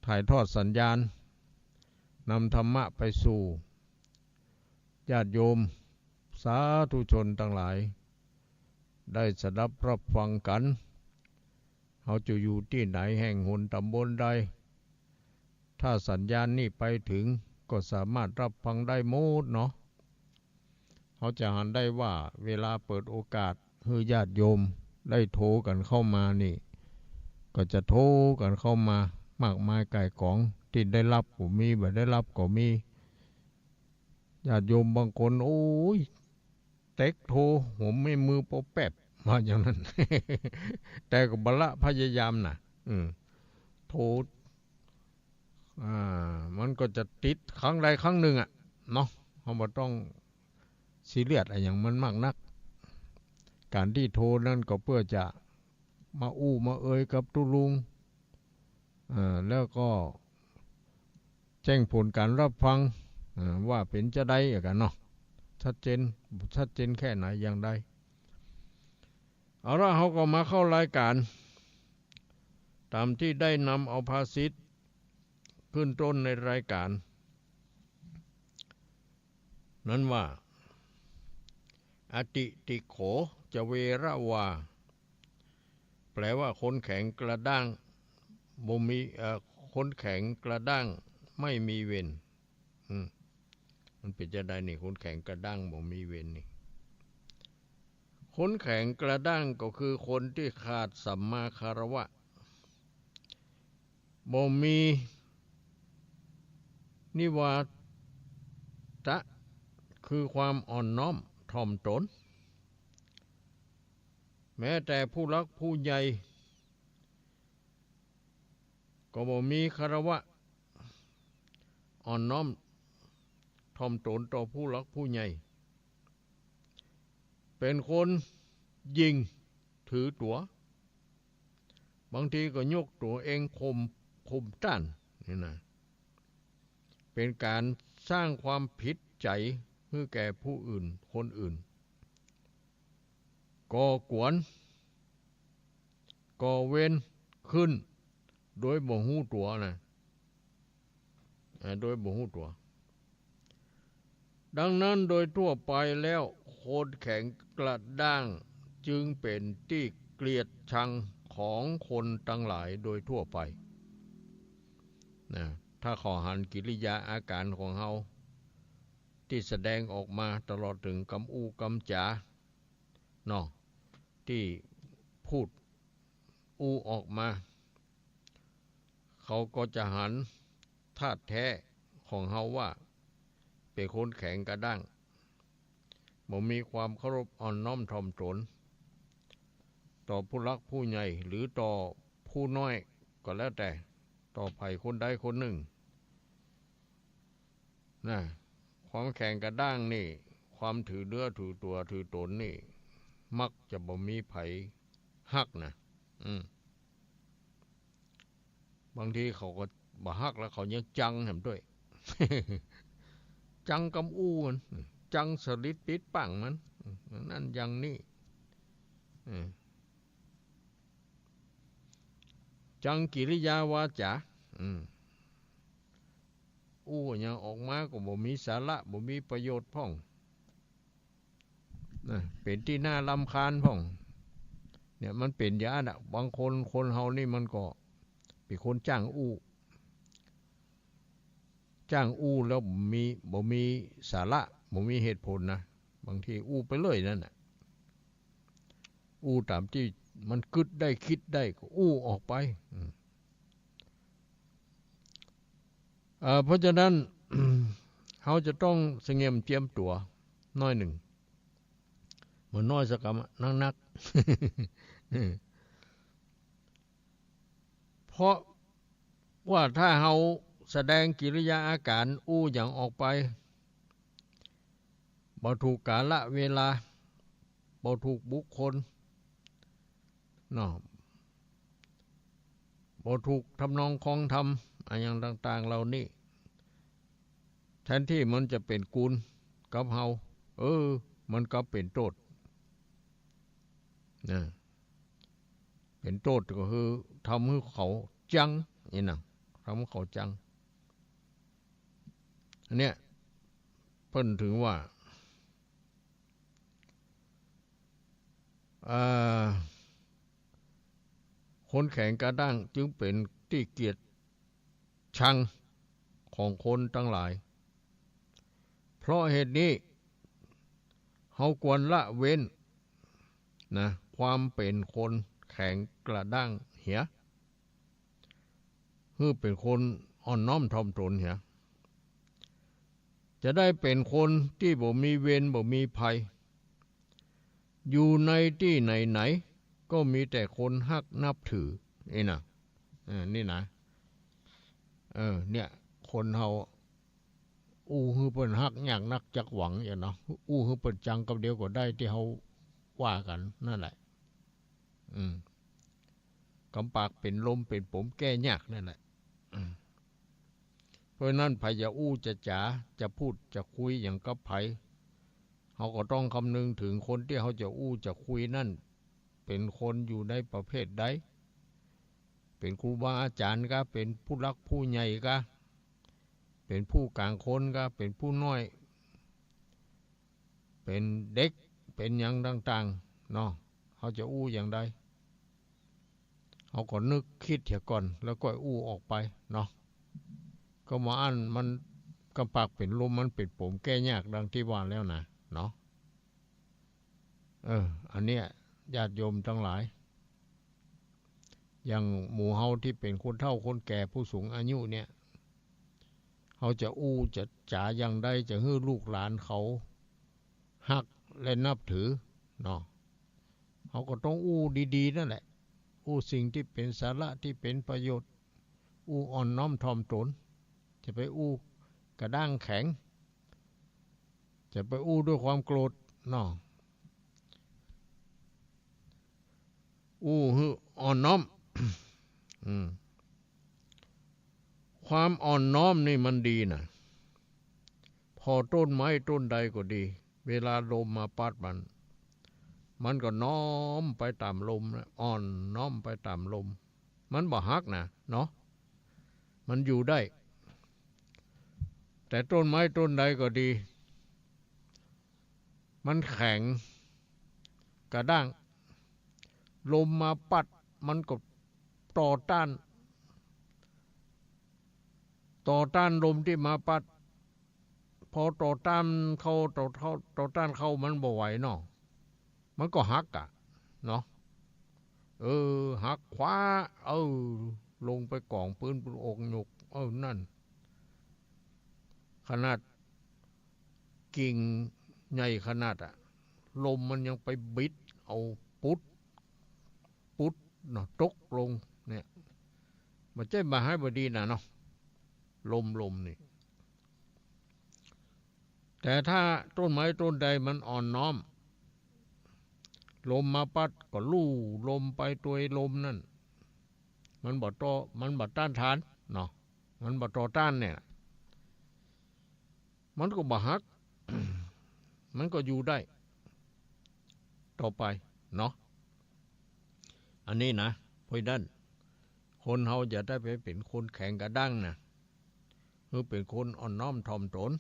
ถ่ายทอดสัญญาณนำธรรมะไปสู่ญาติโยมสาธุชนทั้งหลายได้สดับรับฟังกันเขาจะอยู่ที่ไหนแห่งหนตำบลใดถ้าสัญญาณนี้ไปถึงก็สามารถรับฟังได้หมดเนาะเขาจะหันได้ว่าเวลาเปิดโอกาสให้ญาติโยมได้โทรกันเข้ามานี่ก็จะโทรกันเข้ามามากมายก่ายกองที่ได้รับก็มีบ่ได้รับก็มีญาติโยมบางคนโอ้ยเต็กโทรผมไม่มือโปแป๊บมาอย่างนั้น แต่ก็บละพยายามนะโทรมันก็จะติดครั้งใดครั้งหนึ่งอ่ะเนาะเราไม่ต้องซีเรียสอะไรอย่างมันมากนักการที่โทรนั่นก็เพื่อจะมามาเอ่ยกับตุลุงแล้วก็แจ้งผลการรับฟังว่าเป็นจะได้อย่างกันเนาะชัดเจนแค่ไหนอย่างใดเอาละเขาก็มาเข้ารายการตามที่ได้นำเอาภาษิตขึ้นต้นในรายการนั้นว่าอติติโขจะเวระวาแปลว่าคนแข็งกระด้างบ่มีคนแข็งกระด้างไม่มีเวรมันเป็นจะได้นี่คนแข็งกระด้างบ่มีเวรนี่คนแข็งกระด้างก็คือคนที่ขาดสัมมาคารวะบ่มีนิวาตะคือความอ่อนน้อมถ่อมตนแม้แต่ผู้รักผู้ใหญ่ก็บ่มีคารวะอ่อนน้อมถ่อมตนต่อผู้รักผู้ใหญ่เป็นคนยิงถือตัวบางทีก็ยกตัวเองข่มต้านนี่นะเป็นการสร้างความผิดใจให้แก่ผู้อื่นคนอื่นก่อกวนก่อเวรขึ้นโดยบ่ฮู้ตัวนะโดยบ่ฮู้ตัวดังนั้นโดยทั่วไปแล้วคนแข็งกระด้างจึงเป็นที่เกลียดชังของคนทั้งหลายโดยทั่วไปนะถ้าขอหันกิริยาอาการของเฮาที่แสดงออกมาตลอดถึงกำกำจ๋าเนาะที่พูดออกมาเขาก็จะหันธาตุแท้ของเฮาว่าเป็นคนแข็งกระด้างบ่มีความเคารพอ่อนน้อมถ่อมตนต่อผู้รักผู้ใหญ่หรือต่อผู้น้อยก็แล้วแต่ต่อไผ่คนใดคนหนึ่งนะความแข็งกระด้างนี่ความถือเนื้อถือตัวถือตนนี่มักจะบ่มีไผฮักนะบางทีเขาก็บ่ฮักแล้วเขายังจังแถมด้วย จังกำมันจังสลิดปิดปังมันนั่นอย่างนี้จังกิริยาวาจายังออกมาก็บ่มีสาระบ่มีประโยชน์พ่องเป็นที่น่ารำคาญพ่องเนี่ยมันเป็นอย่างนั้นบางคนเฮานี่มันก็เป็นคนจ้างแล้วบ่มีสาระบ่มีเหตุผลนะบางทีไปเลยนั่นน่ะตามที่มันคิดได้ก็ออกไปเพราะฉะนั้น เขาจะต้องเสงี่ยมเจียมตัวน้อยหนึ่งเหมือนน้อยสักกำนัก เพราะว่าถ้าเขาแสดงกิริยาอาการอย่างออกไปบ่ถูกกาลเวลาบ่ถูกบุคคลเนาะบ่ถูกทำนองคองธรรมอย่างต่างๆเหล่านี้แทนที่มันจะเป็นกุลกับเฮามันก็เป็นโทษเป็นโทษก็คือทำให้เขาจังนี่นะ ทำเขาจังอันเนี้ยเพิ่นถึงว่าคนแข็งกระด้างจึงเป็นที่เกียรติชังของคนทั้งหลายเพราะเหตุนี้เฮาควรละเว้นนะความเป็นคนแข็งกระด้างเหียคือเป็นคนอ่อนน้อมถ่อมตนเหียจะได้เป็นคนที่บ่มีเวรบ่มีภัยอยู่ในที่ไหนๆก็มีแต่คนฮักนับถือนี่นะนี่นะเนี่ยคนเฮาฮือเปิ้นฮักอยากนักจักหวังอย่างเนาะฮือเปิ้นจังกับเดียวก็ได้ที่เฮาว่ากันนั่นแหละกำปากเป็นลมเป็นผมแก้ยากนั่นแหละเพราะนั้นไผจะจะจ๋าจะพูดจะคุยอย่างกับไผเฮาก็ต้องคำนึงถึงคนที่เฮาจะจะคุยนั่นเป็นคนอยู่ในประเภทใดเป็นครูบาอาจารย์ก็เป็นผู้รักผู้ใหญ่ก็เป็นผู้กลางคนก็เป็นผู้น้อยเป็นเด็กเป็นอย่างต่างๆเนาะเขาจะอย่างใดเขาก็นึกคิดเสียก่อนแล้วก็ออกไปเนาะก็มาอันมันกำปากเป็นลมมันเป็นผมแก้ยากดังที่ว่าแล้วนะเนาะอันเนี้ยญาติโยมทั้งหลายอย่างหมู่เฮาที่เป็นคนเฒ่าคนแก่ผู้สูงอายุเนี่ยเขาจะจะจ๋าอย่างใดจะให้ลูกหลานเขาฮักและนับถือเนาะเขาก็ต้องดีๆนั่นแหละสิ่งที่เป็นสาระที่เป็นประโยชน์อ่อนน้อมถ่อมตนจะไปกระด้างแข็งจะไปด้วยความโกรธเนาะฮืออ่อนน้อม ความอ่อนน้อมนี่มันดีนะพอต้นไม้ต้นใดก็ดีเวลาลมมาปัดมันก็น้อมไปตามลมนะอ่อนน้อมไปตามลมมันบ่ฮักนะเนาะมันอยู่ได้แต่ต้นไม้ต้นใดก็ดีมันแข็งกระด้างลมมาปัดมันก็ต่อต้านลมที่มาปัดพอต่อต้านเข้ามันบ่ไหวเนาะมันก็หักเนาะหักขวาลงไปกองปืนอกหยกนั่นขนาดกิ่งใหญ่ขนาดลมมันยังไปบิดเอาปุ๊ดเนาะตกลงเนี่ยมันจะมาให้บดีนะเนาะลมนี่แต่ถ้าต้นไม้ต้นใดมันอ่อนน้อมลมมาปัดก็ลู่ลมไปตัวลมนั่นมันบ่ต้านทานเนาะมันบ่ต่อต้านเนี่ยมันก็บ่ฮัก มันก็อยู่ได้ต่อไปเนาะอันนี้นะเพราะนั้นคนเฮาจะได้ไปเป็นคนแข็งกระด้างนะคือเป็นคนอ่อนน้อมถ่อมตน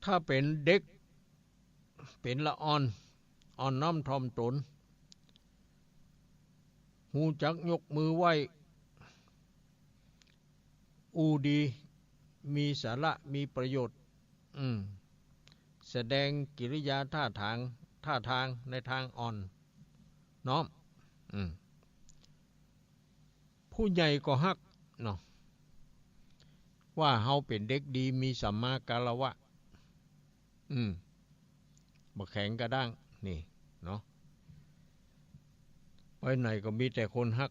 ถ้าเป็นเด็กเป็นละอ่อนน้อมถ่อมตนหูจักยกมือไหว้ดีมีสาระมีประโยชน์แสดงกิริยาท่าทางในทางอ่อนน้อมผู้ใหญ่ก็ฮักเนาะว่าเฮาเป็นเด็กดีมีสัมมาการวะบ่แข็งกระด้างนี่เนาะไปไหนก็มีแต่คนฮัก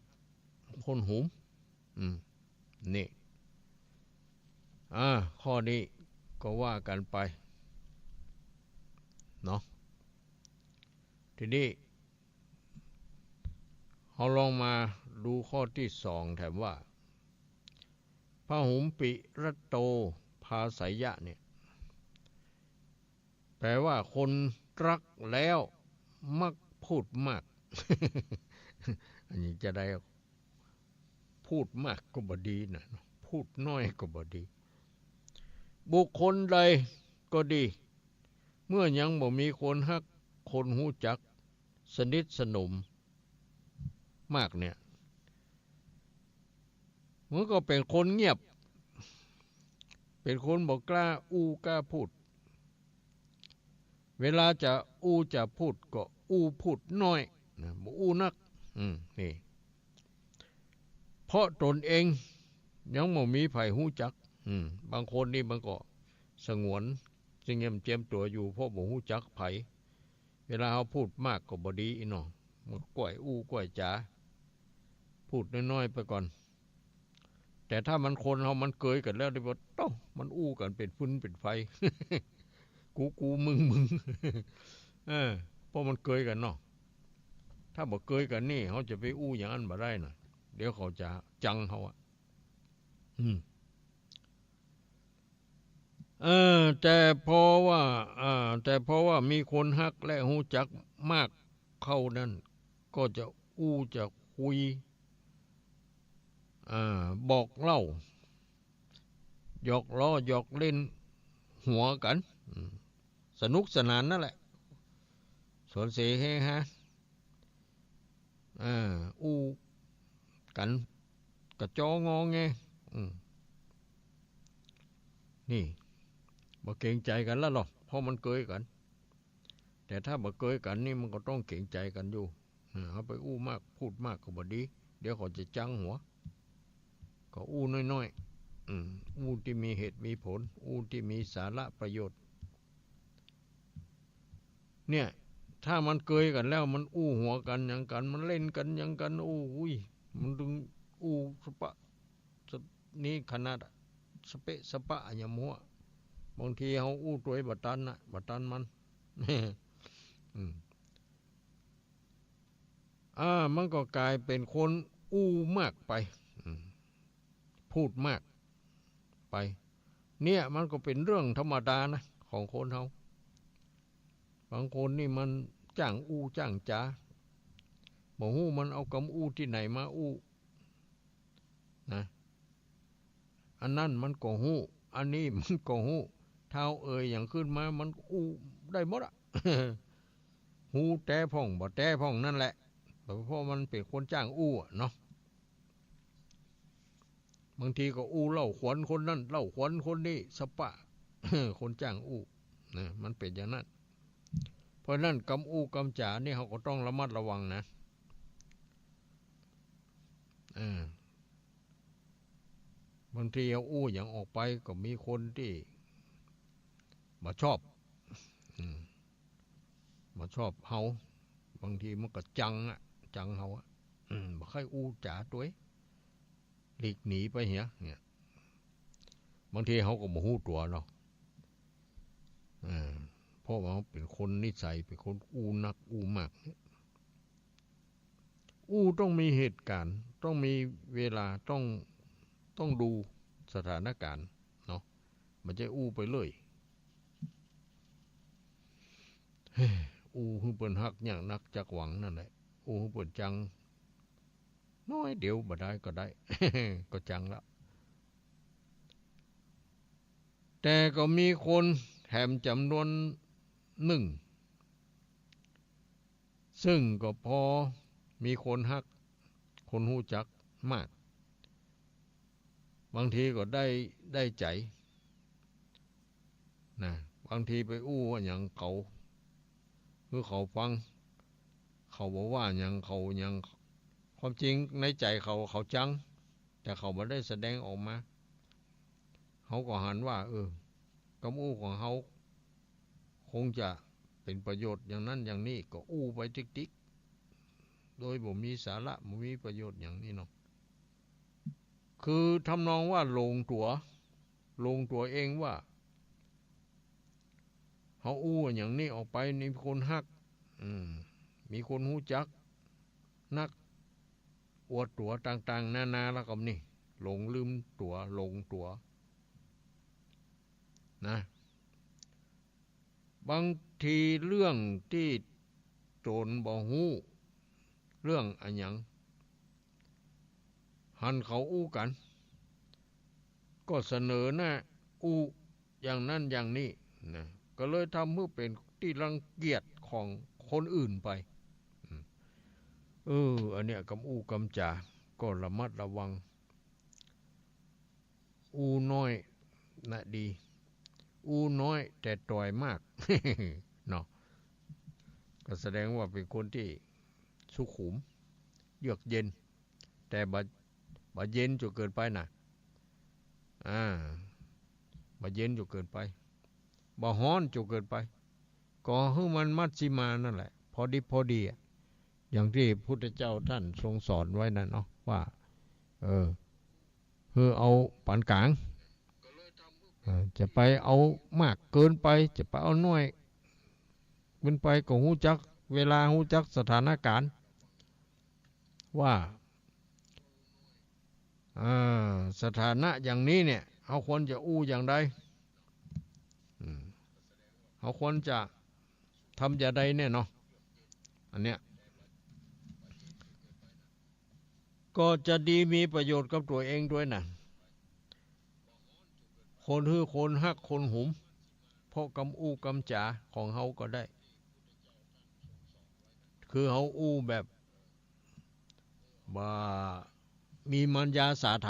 คนหุมนี่ข้อนี้ก็ว่ากันไปเนาะทีนี้เราลองมาดูข้อที่สองแถมว่าพหุมปิระโตภาสัยยะเนี่ยแปลว่าคนรักแล้วมักพูดมาก อันนี้จะได้ พูดมากก็บ่ดีนะพูดน้อยก็บ่ดีบุคคลใดก็ดีเมื่อยังบ่มีคนฮักคนหูจักสนิทสนมมากเนี่ยมันก็เป็นคนเงียบเป็นคนบ่กล้าอู้กล้าพูดเวลาจะอู้จะพูดก็อู้พูดน้อยนะบ่อู้นักนี่เพราะตนเองยังบ่มีไผหูจักบางคนนี่มันก็สงวนจึงเจียมตัวอยู่เพราะบ่หูจักไผเวลาเขาพูดมากก็บ่ดีอีน้องมันก้อยอู้ก้อยจ๋าพูดน้อยๆไปก่อนแต่ถ้ามันคนเฮามันเกยกันแล้วได้บ่ต้องมันอู้กันเป็นฟืนเป็นไฟ กูมึงเพราะมันเกยกันเนาะถ้าบ่เกยกันนี่เขาจะไปอู้อย่างนั้นบ่ได้น่ะเดี๋ยวเขาจะจังเขาอ่ะแต่เพราะว่ามีคนฮักและหูจักมากเข้านั้นก็จะอู้จะคุยบอกเล่าหยอกล้อหยอกเล่นหัวกันสนุกสนานนั่นแหละสวนเสเฮฮะอู้กันกระจองงแงนี่บ่เกรงใจกันแล้วหรอกเพราะมันเกยกันแต่ถ้าบ่เกยกันนี่มันก็ต้องเกรงใจกันอยู่เอาไปอู้มากพูดมากก็บ่ดีเดี๋ยวเขาจะจังหัวก็อู้น้อยๆอู้ที่มีเหตุมีผลอู้ที่มีสาระประโยชน์เนี่ยถ้ามันเกยกันแล้วมันอู้หัวกันอย่างกันมันเล่นกันอย่างกันอุ้ยมันถึงอู้สปะนี่ขนาดสเปะสปะอย่างมัวบางทีเขาอู้ตัวบัตันนะบัตันมันมันก็กลายเป็นคนอู้มากไปพูดมากไปเนี่ยมันก็เป็นเรื่องธรรมดานะของคนเขาบางคนนี่มันจ้างอู้จ้างจ๋าบ่ฮู้มันเอาคำอู้ที่ไหนมาอู้นะอันนั้นมันก็ฮู้อันนี้มันก็ฮู้เท้าอย่างขึ้นมามันอู้ได้หมดอ่ะ ฮู้แต่พ่องบ่แต่พ่องนั่นแหละเพราะมันเป็นคนจ้างอู้เนาะบางทีก็อู้เล่าขวัญคนนั้นเล่าขวัญคนนี้สปะ คนจ้างอู้นะมันเป็นอย่างนั้นเพราะนั้นกำอู้กำจ๋านี่เขาก็ต้องระมัดระวังนะบางทีเอาอู้อย่างออกไปก็มีคนที่มาชอบมาชอบเฮาบางทีมันก็จังเฮาบ่ค่อยอู้จ๋าตัวหลีกหนีไปเหี้ยเนี่ยบางทีเขาก็บ่ฮู้ตัวเนาะเพราะว่าเป็นคนนิสัยเป็นคนอู้นักอู้มากอู้ต้องมีเหตุการณ์ต้องมีเวลาต้องดูสถานการณ์เนาะมันจะอู้ไปเลยอู้ฮึเปิ้นฮักอย่างนักจักหวังนั่นแหละอู้ฮึเปิ้นจังน้อยเดี๋ยวบ่ได้ก็ได้ ก็จังแล้วแต่ก็มีคนแถมจำนวนหนึ่งซึ่งก็พอมีคนฮักคนหู้จักมากบางทีก็ได้ใจนะบางทีไปอู้ว่าอย่างเขาคือเขาฟังเขาบอกว่าอย่างเขาอย่างความจริงในใจเขาจังแต่เขาไม่ได้แสดงออกมาเขาก็หันว่าคำอู้ของเขาคงจะเป็นประโยชน์อย่างนั้นอย่างนี้ก็อู้ไปติ๊กๆโดยบ่มีสาระบ่มีประโยชน์อย่างนี้เนาะคือทำนองว่าลงตัวเองว่าเขาอู้อย่างนี้ออกไปมีคนฮักมีคนหู้จักนักอวดตัวต่างๆนานาแล้วก็นี่หลงลืมตัวลงตัวนะบางทีเรื่องที่โจรบ่ฮู้เรื่องอันหยังเ หันเขาอู้กันก็เสนอหน้าอู้อย่างนั้นอย่างนี้นะก็เลยทำให้เป็นที่รังเกียจของคนอื่นไปอันเนี้ยกำอู้กำจาก็ระมัดระวังอู้น้อยนะดีอู้น้อยแต่ต่อยมาก เนาะก็แสดงว่าเป็นคนที่สุขุมเยือกเย็นแต่บ่เย็นจนเกินไปนะบ่เย็นจนเกินไปบ่ฮ้อนจนเกินไปก็ให้มันมัชฌิมานั่นแหละพอดีอย่างที่พุทธเจ้าท่านทรงสอนไว้นั่นเนาะว่าเอาปานกลางจะไปเอามากเกินไปจะไปเอาน้อยเกินไปก็ฮู้จักเวลาฮู้จักสถานการณ์ว่าสถานะอย่างนี้เนี่ยเขาควรจะอู้อย่างใดเขาควรจะทำอย่างใดเนี่ยเนาะอันเนี้ยก็จะดีมีประโยชน์กับตัวเองด้วยนะคนฮือคนฮักคนหุมเพราะกำอู้กำจ๋าของเขาก็ได้คือเขาอู้แบบว่ามีมัญญาสาไถ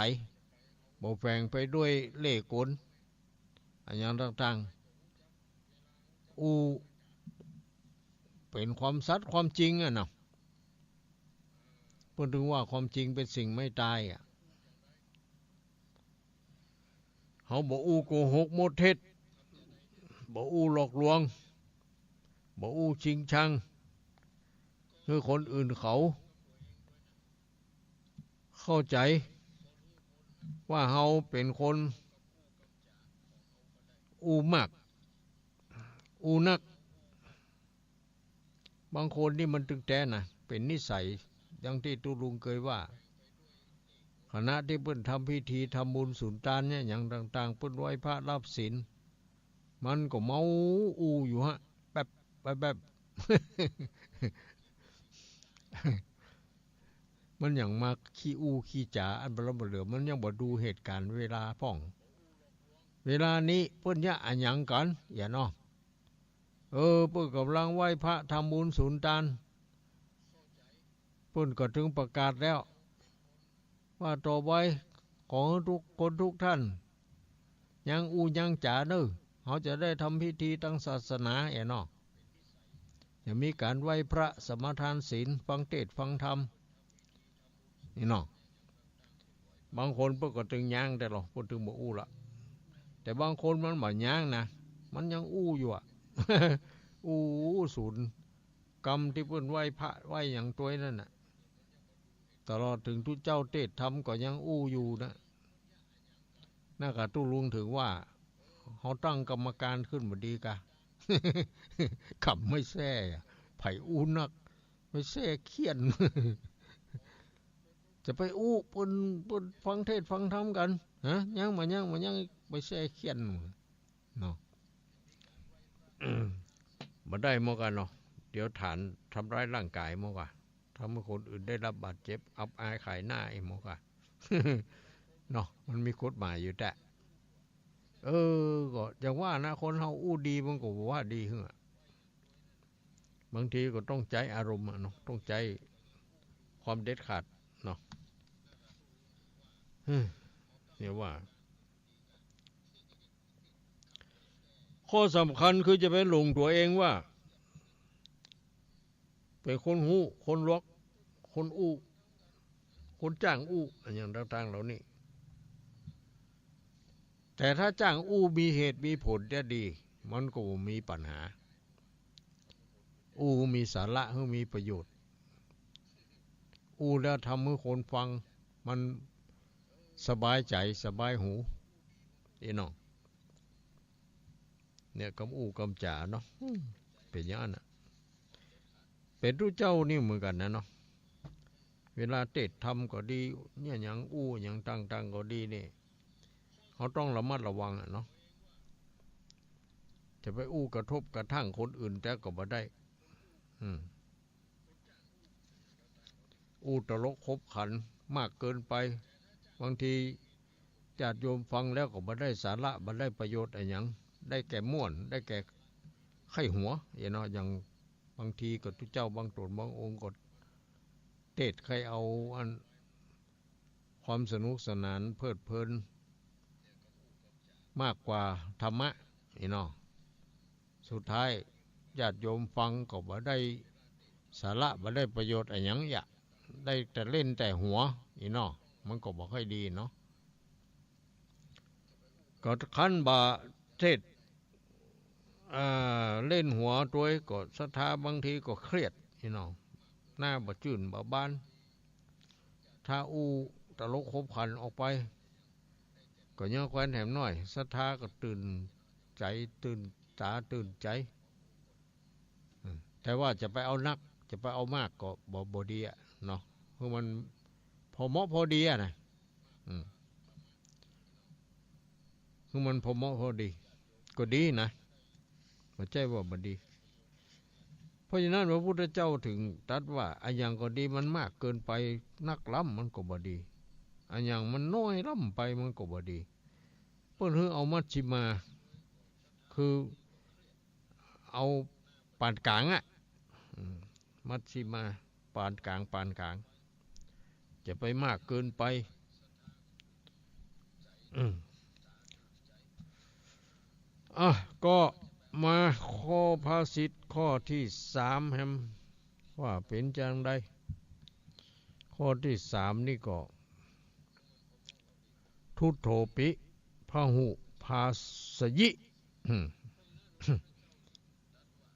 บ่แฝงไปด้วยเล่ห์กลอันอย่างต่างๆอู้เป็นความสัตย์ความจริงอ่ะเนาะพูดถึงว่าความจริงเป็นสิ่งไม่ตายอ่ะเขาบ่อู้โกหกมดเท็จบ่อู้หลอกลวงบ่อู้ชิงชังคือคนอื่นเขาเข้าใจว่าเขาเป็นคนอู้มากอู้นักบางคนนี่มันตึงแต่นะเป็นนิสัยอย่างที่ตุลุงเคยว่าขณะที่เพิ่นทำพิธีทำบุญสุนทานเนี่ยอย่างต่างๆเพิ่นไหว้พระรับศีลมันก็เมาอู้อยู่ฮะแบบ มันอย่างมากขี้อู้ขี้จ๋าอันบลบเหลือมันยังบ่ดูเหตุการณ์เวลาพ่องเวลานี้เพิ่นเนี่ยอันหยังกันอย่าเนาะเพิ่นกำลังไหว้พระทำบุญสุนทานเพิ่นก็ถึงประกาศแล้วว่าต่อไปขอทุกคนทุกท่านยังอู้ยังจ๋าเด้อเขาจะได้ทำพิธีทางศาสนาอย่าเนาะจะมีการไหว้พระสมาทานศีลฟังเทศน์ฟังธรรมนี่เนาะบางคนเพิ่นก็ถึงย่างแต่หรอกเพิ่นถึงบ่อู้ละแต่บางคนมันบ่ย่างนะมันยังอู้อยู่อ่ะ อู้ศูนย์กรรมที่เพิ่นไหว้พระไหว้อย่างตัวนั่นน่ะตลอดถึงทุกเจ้าเทศธรรมก็ยังอู้อยู่นะน่ากะตุลุงถึงว่าเขาตั้งกรรมการขึ้นบ่ดีกะ ขับไม่แซ่ไผอู้นักไม่แซ่เขียน จะไปอู้เพิ่นฟังเทศฟังธรรมกันฮะยังไปแซ่เขียนเนาะ บ่ได้หมอกันเนาะเดี๋ยวฐานทำร้ายร่างกายหมอกะทำให้คนอื่นได้รับบาดเจ็บอับอายขายหน้าไอ้หมอกะ เนาะมันมีกฎหมายอยู่แต่ก็อย่างว่านะคนเฮาอู้ดีมันก็ว่าดีขึ้นบางทีก็ต้องใจอารมณ์เนาะต้องใจความเด็ดขาดเนาะเนี่ยว่าข้อสำคัญคือจะไปหลงตัวเองว่าเป็นคนหู้คนล็อกคนอู้คนจ้างอู้อันอย่างต่างๆเหล่านี้แต่ถ้าจ้างอู้มีเหตุมีผลจะดีมันก็มีปัญหาอู้มีสาระมีประโยชน์อู้แล้วทำให้คนฟังมันสบายใจสบายหูน้องเนี่ยกำอู้กำจ๋าเนาะเป็นอย่างนั้นเป็นทุกเจ้านี่เหมือนกันนะเนาะเวลาเทศธรรมก็ดีเนี่ยอย่างอู้อย่างต่างๆก็ดีนี่เขาต้องระมัดระวังเนาะจะไปอู้กระทบกระทั่งคนอื่นแต่ก็บ่ได้อู้ตลกคบขันมากเกินไป บางทีญาติโยมฟังแล้วก็บ่ได้สาระบ่ได้ประโยชน์อะไรหยังได้แก่ม่วนได้แก่ไข้หัวอย่างบางทีก็ทุกเจ้าบางตนบางองค์ก็เทศใครเอาอันความสนุกสนานเพลิดเพลินมากกว่าธรรมะสุดท้ายญาติโยมฟังก็บ่ได้สาระบ่ได้ประโยชน์อะไรหยังได้แต่เล่นแต่หัวมันก็บ่ค่อยดีเนาะก็คันบ่าเทศเล่นหัวตัวก็ศรัทธาบางทีก็เครียดหน้าบ่จื่นบ่บานถ้าตลกคบขันออกไปก็ยังแคว้นแหมน้อยศรัทธาก็ตื่นใจตื่นตาตื่นใจแต่ว่าจะไปเอานักจะไปเอามากก็บ่ดีเนาะเพราะมันพอเหมาะพอดีนะคือมันพอเหมาะพอดีก็ดีนะไม่ใช่ว่าบ่ดีเพราะฉะนั้นพระพุทธเจ้าถึงตรัสว่าอันอย่างก็ดีมันมากเกินไปนักล้ำมันก็บ่ดีอันอย่างมันน้อยล้ำไปมันก็บ่ดีเพิ่นคือเอามัชฌิมาคือเอาปานกลางมัชฌิมาปานกลางจะไปมากเกินไปก็มาข้อภาษิตข้อที่3แฮมว่าเป็นจังใดข้อที่3นี่ก็ทุตโธปิพหุภาสยิ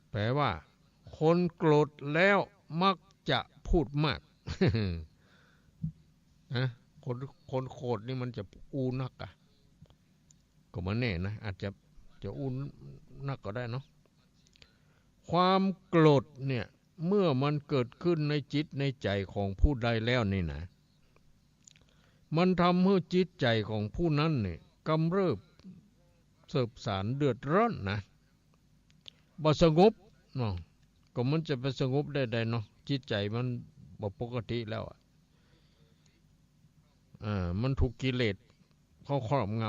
แปลว่าคนโกรธแล้วมักจะพูดมากนะคนโกรธนี่มันจะอูนักก็มาแน่นะอาจจะอูนักก็ได้เนาะความโกรธเนี่ยเมื่อมันเกิดขึ้นในจิตในใจของผู้ใดแล้วนี่นะมันทำให้จิตใจของผู้นั้นเนี่ยกำเริบเสบสารเดือดร้อนนะบ่สงบเนาะก็มันจะไปสงบได้เนาะจิตใจมันบ่ปกติแล้วมันถูกกิเลสเข้าครอบง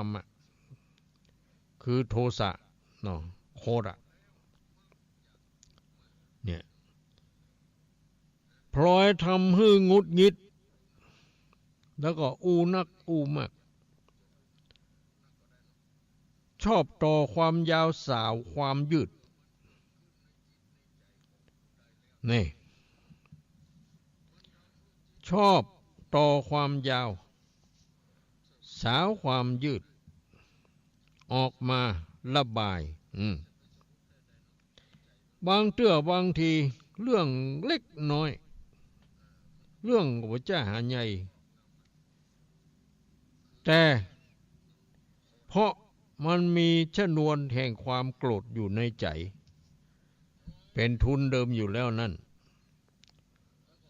ำคือโทสะเนาะโคตรเนี่ยพลอยทำให้งุดหงิดแล้วก็อูนักอูมากชอบต่อความยาวสาวความยืดนี่ชอบต่อความยาวสาวความยืดออกมาระบายบางเตื้อบางทีเรื่องเล็กน้อยเรื่องหัวใจหาใหญ่แต่เพราะมันมีชนวนแห่งความโกรธอยู่ในใจเป็นทุนเดิมอยู่แล้วนั่น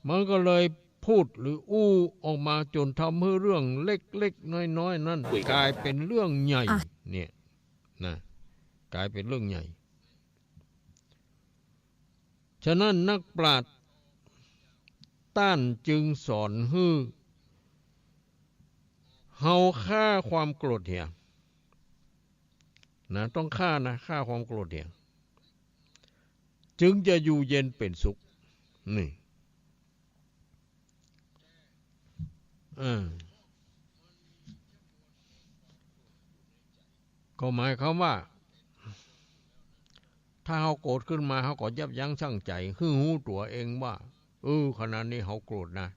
มันก็เลยพูดหรืออู้ออกมาจนทำให้เรื่องเล็กๆน้อยๆนั่นกลายเป็นเรื่องใหญ่เนี่ยนะกลายเป็นเรื่องใหญ่ฉะนั้นนักปราชญ์ต้านจึงสอนให้เฮาฆ่าความโกรธเหี่ยนะต้องฆ่าความโกรธเหี่ยจึงจะอยู่เย็นเป็นสุขนี่ก็หมายความว่าถ้าเขาโกรธขึ้นมาเขาก็ยับยั้งชั่งใจคือหูตัวเองว่าขณะนี้เขาโกรธนะ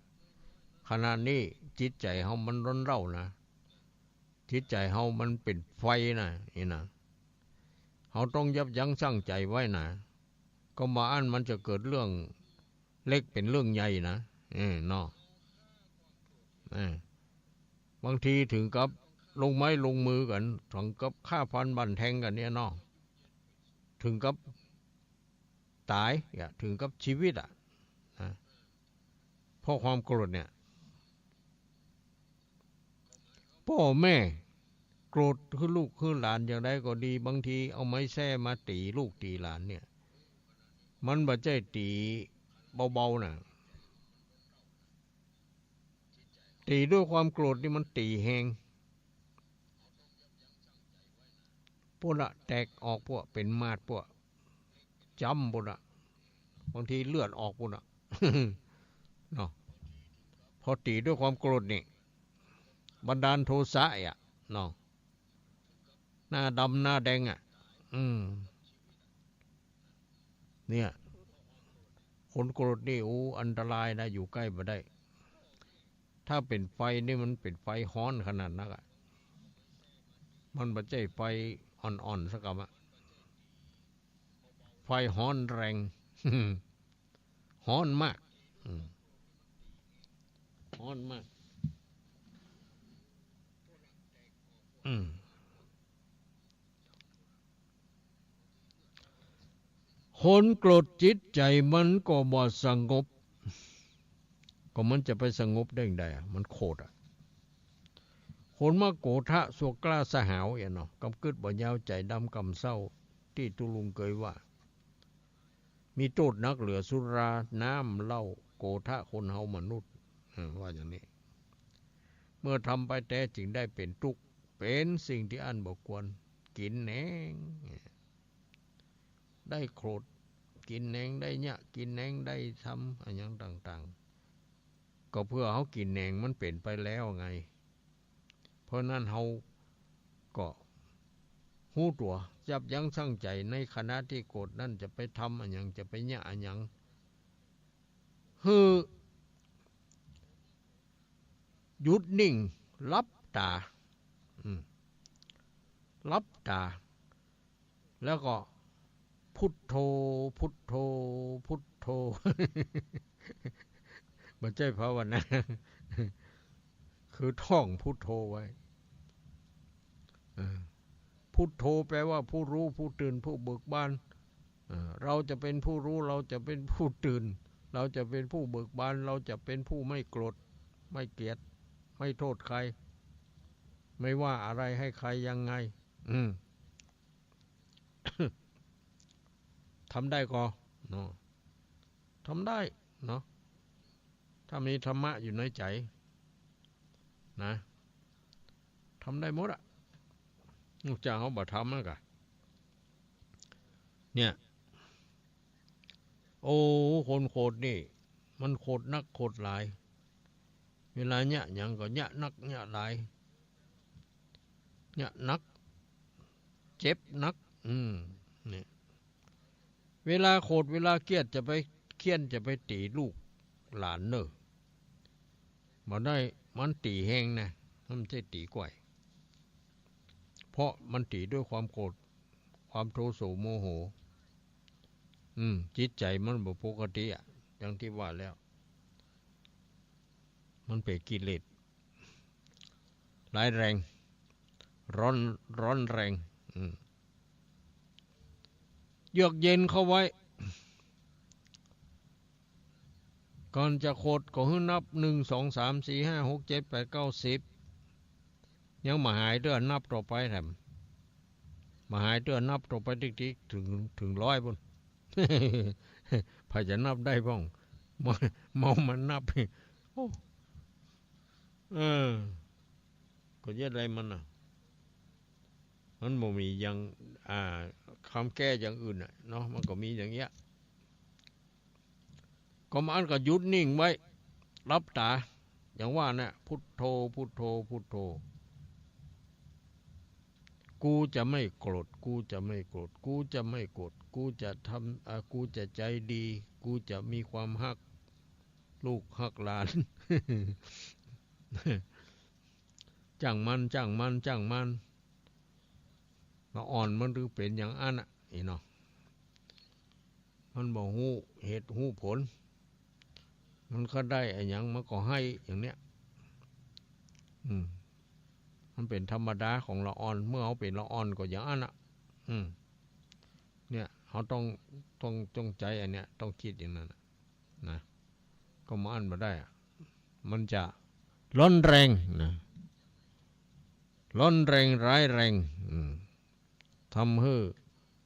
ขณะนี้จิตใจเขามันร้อนเร่านะจิตใจเขามันเป็นไฟนะนี่นะเขาต้องยับยั้งชั่งใจไว้นะก็มาอันมันจะเกิดเรื่องเล็กเป็นเรื่องใหญ่นะเนาะบางทีถึงกับลงไม้ลงมือกันถึงกับฆ่าฟันบั่นแทงกันเนี่ยเนาะถึงกับตายถึงกับชีวิตเพราะความโกรธเนี่ยพ่อแม่โกรธคือลูกคือหลานอย่างไรก็ดีบางทีเอาไม้แส้มาตีลูกตีหลานเนี่ยมันบ่ใช่ตีเบาๆนะต ตีด้วยความโกรธนี่มันตีแหงพวกละแตกออกพวกเป็นมาดพวกจำพวกละบางทีเลือดออกพวกละเนาะพอตีด้วยความโกรธนี่บันดาลโทสะอ่ะเนาะหน้าดำหน้าแดงอ่ะเนี่ยคนโกรธนี่อันตรายนะอยู่ใกล้มาได้ถ้าเป็นไฟนี่มันเป็นไฟฮ้อนขนาดนักอ่ะมันไม่ใช่ไฟอ่อนๆสักกำอะไฟฮ้อนแรงฮ้อนมากฮ้อนมากคนโกรธจิตใจมันก็บ่สงบก็มันจะไปสงบได้ยังไงอ่ะมันโคตรอ่ะคนมาโกธะสวกกล้าสหาวเนาะกำกึดบ่ยาวใจดำกำเศร้าที่ตุลุงเคยว่ามีโทษนักเหลือสุราน้ำเหล้าโกธะคนเฮามนุษย์ว่าอย่างนี้เมื่อทำไปแต่จึงได้เป็นทุกข์เป็นสิ่งที่อันบ่ควรกินแหนงได้โกรธกินแหนงได้เนี่ยกินแหนงได้ทำอะไรอย่างต่างๆก็เพื่อเขากินแหนงมันเป็นไปแล้วไงเพราะนั้นเขาก็หู้ตัวยับยั้งชั่งใจในขณะที่โกรธนั่นจะไปทำอะไรอย่างจะไปเนี่ยอะไรอย่างหยุดนิ่งรับตารับตาแล้วก็พุทโธพุทโธพุทโธไม่ใช่ภาวนาคือท่องพุทโธไว้พุทโธแปลว่าผู้รู้ผู้ตื่นผู้เบิกบานเราจะเป็นผู้รู้เราจะเป็นผู้ตื่นเราจะเป็นผู้เบิกบานเราจะเป็นผู้ไม่โกรธไม่เกลียดไม่โทษใครไม่ว่าอะไรให้ใครยังไงทำได้ก็เนาะทำได้เนาะถ้ามีธรรมะอยู่ในใจนะทำได้หมดอ่ะนอกจากเขาบ่ทำนะกะเนี่ยโอ้คนโคตรนี่มันโคตรนักโคตรหลายเวลาเนี่ยยังก็เนี่ยนักเนี่ยหลายเนี่ยนักเจ็บนักเนี่ยเวลาโคตรเวลาเครียดจะไปเคียนจะไปตีลูกหลานเนอะมาได้มันตีแห้งนะมันไม่ใช่ตีก่อยเพราะมันตีด้วยความโกรธความโทโสโมโหจิตใจมันบ่ปกติอ่ะอย่างที่ว่าแล้วมันเป็นกิเลสร้ายแรงร้อนแรงเยือกเย็นเข้าไว้ก่อนจะโคดก็ให้นับ1 2 3 4 5 6 7 8 9 10ยังมาหายเดือนนับต่อไปแถมมาหายเดือนนับต่อไปติ๊กถึง100บุญพอจะนับได้บ้างเมามันนับก็เยอะอะไรมันอ่ะมันบ่มีอย่างคำแก้อย่างอื่นอ่ะเนาะมันก็มีอย่างเงี้ยก็มันก็หยุดนิ่งไว้รับตาอย่างว่าเนี่ยพุทโธพุทโธพุทโธกูจะไม่โกรธกูจะไม่โกรธกูจะไม่โกรธกูจะทำกูจะใจดีกูจะมีความฮักลูกฮักหลานจ้างมันมาอ่อนมันหรือเป็นอย่างอันอ่ะนี่เนาะมันบอกหูเหตุหูผลมันก็ได้ไอ้ยังมันก็ให้อย่างเนี้ยมันเป็นธรรมดาของละอ่อนเมื่อเขาเป็นละอ่อนก็อย่างอันอ่ะเนี่ยเขาต้องใจอันเนี้ยต้องคิดอย่างนั้นนะก็มาอันมาได้มันจะร้อนแรงนะร้อนแรงร้ายแรงทำให้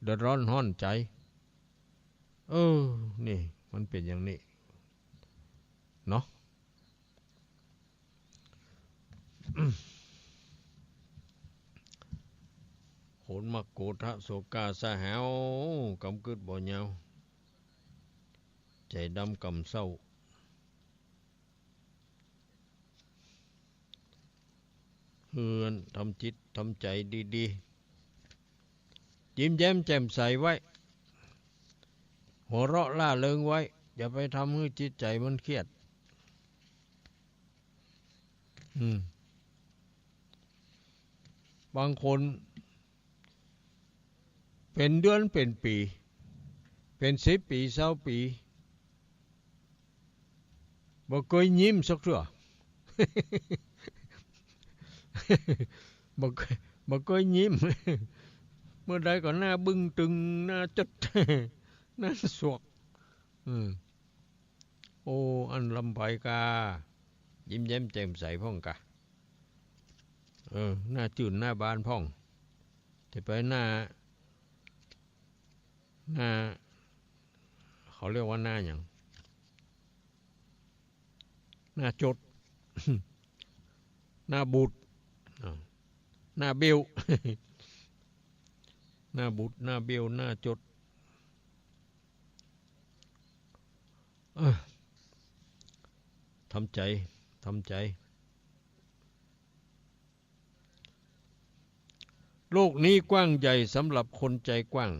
เดือดร้อนห้อนใจนี่มันเป็นอย่างนี้เนาะ โขนมักโกทะโสกาสาหาวกำกึดบ่ยาวใจดำกำเศร้าเฮือนทำจิตทำใจดีๆยิ้มแย้มแจ่มใสไว้หัวเราะล่าเริงไว้อย่าไปทำให้จิตใจมันเครียดบางคนเป็นเดือนเป็นปีเป็น10 ปี20 ปีบ่เคยยิ้มสักเทื่อ บ่เคยยิ้ม เมื่อใดก็หน้าบึ้งตึงหน้าจัด หน้าสวกโอ้อันลำไผกายิ้มแย้มแจ่มใสพ่องกะหน้าจื่นหน้าบานพ่องจะไปหน้าเขาเรียกว่าหน้าอย่างหน้าจด หน้าบูดหน้าเบี้ยว หน้าบูดหน้าเบี้ยวหน้าจดทำใจโลกนี้กว้างใหญ่สำหรับคนใจกว้าง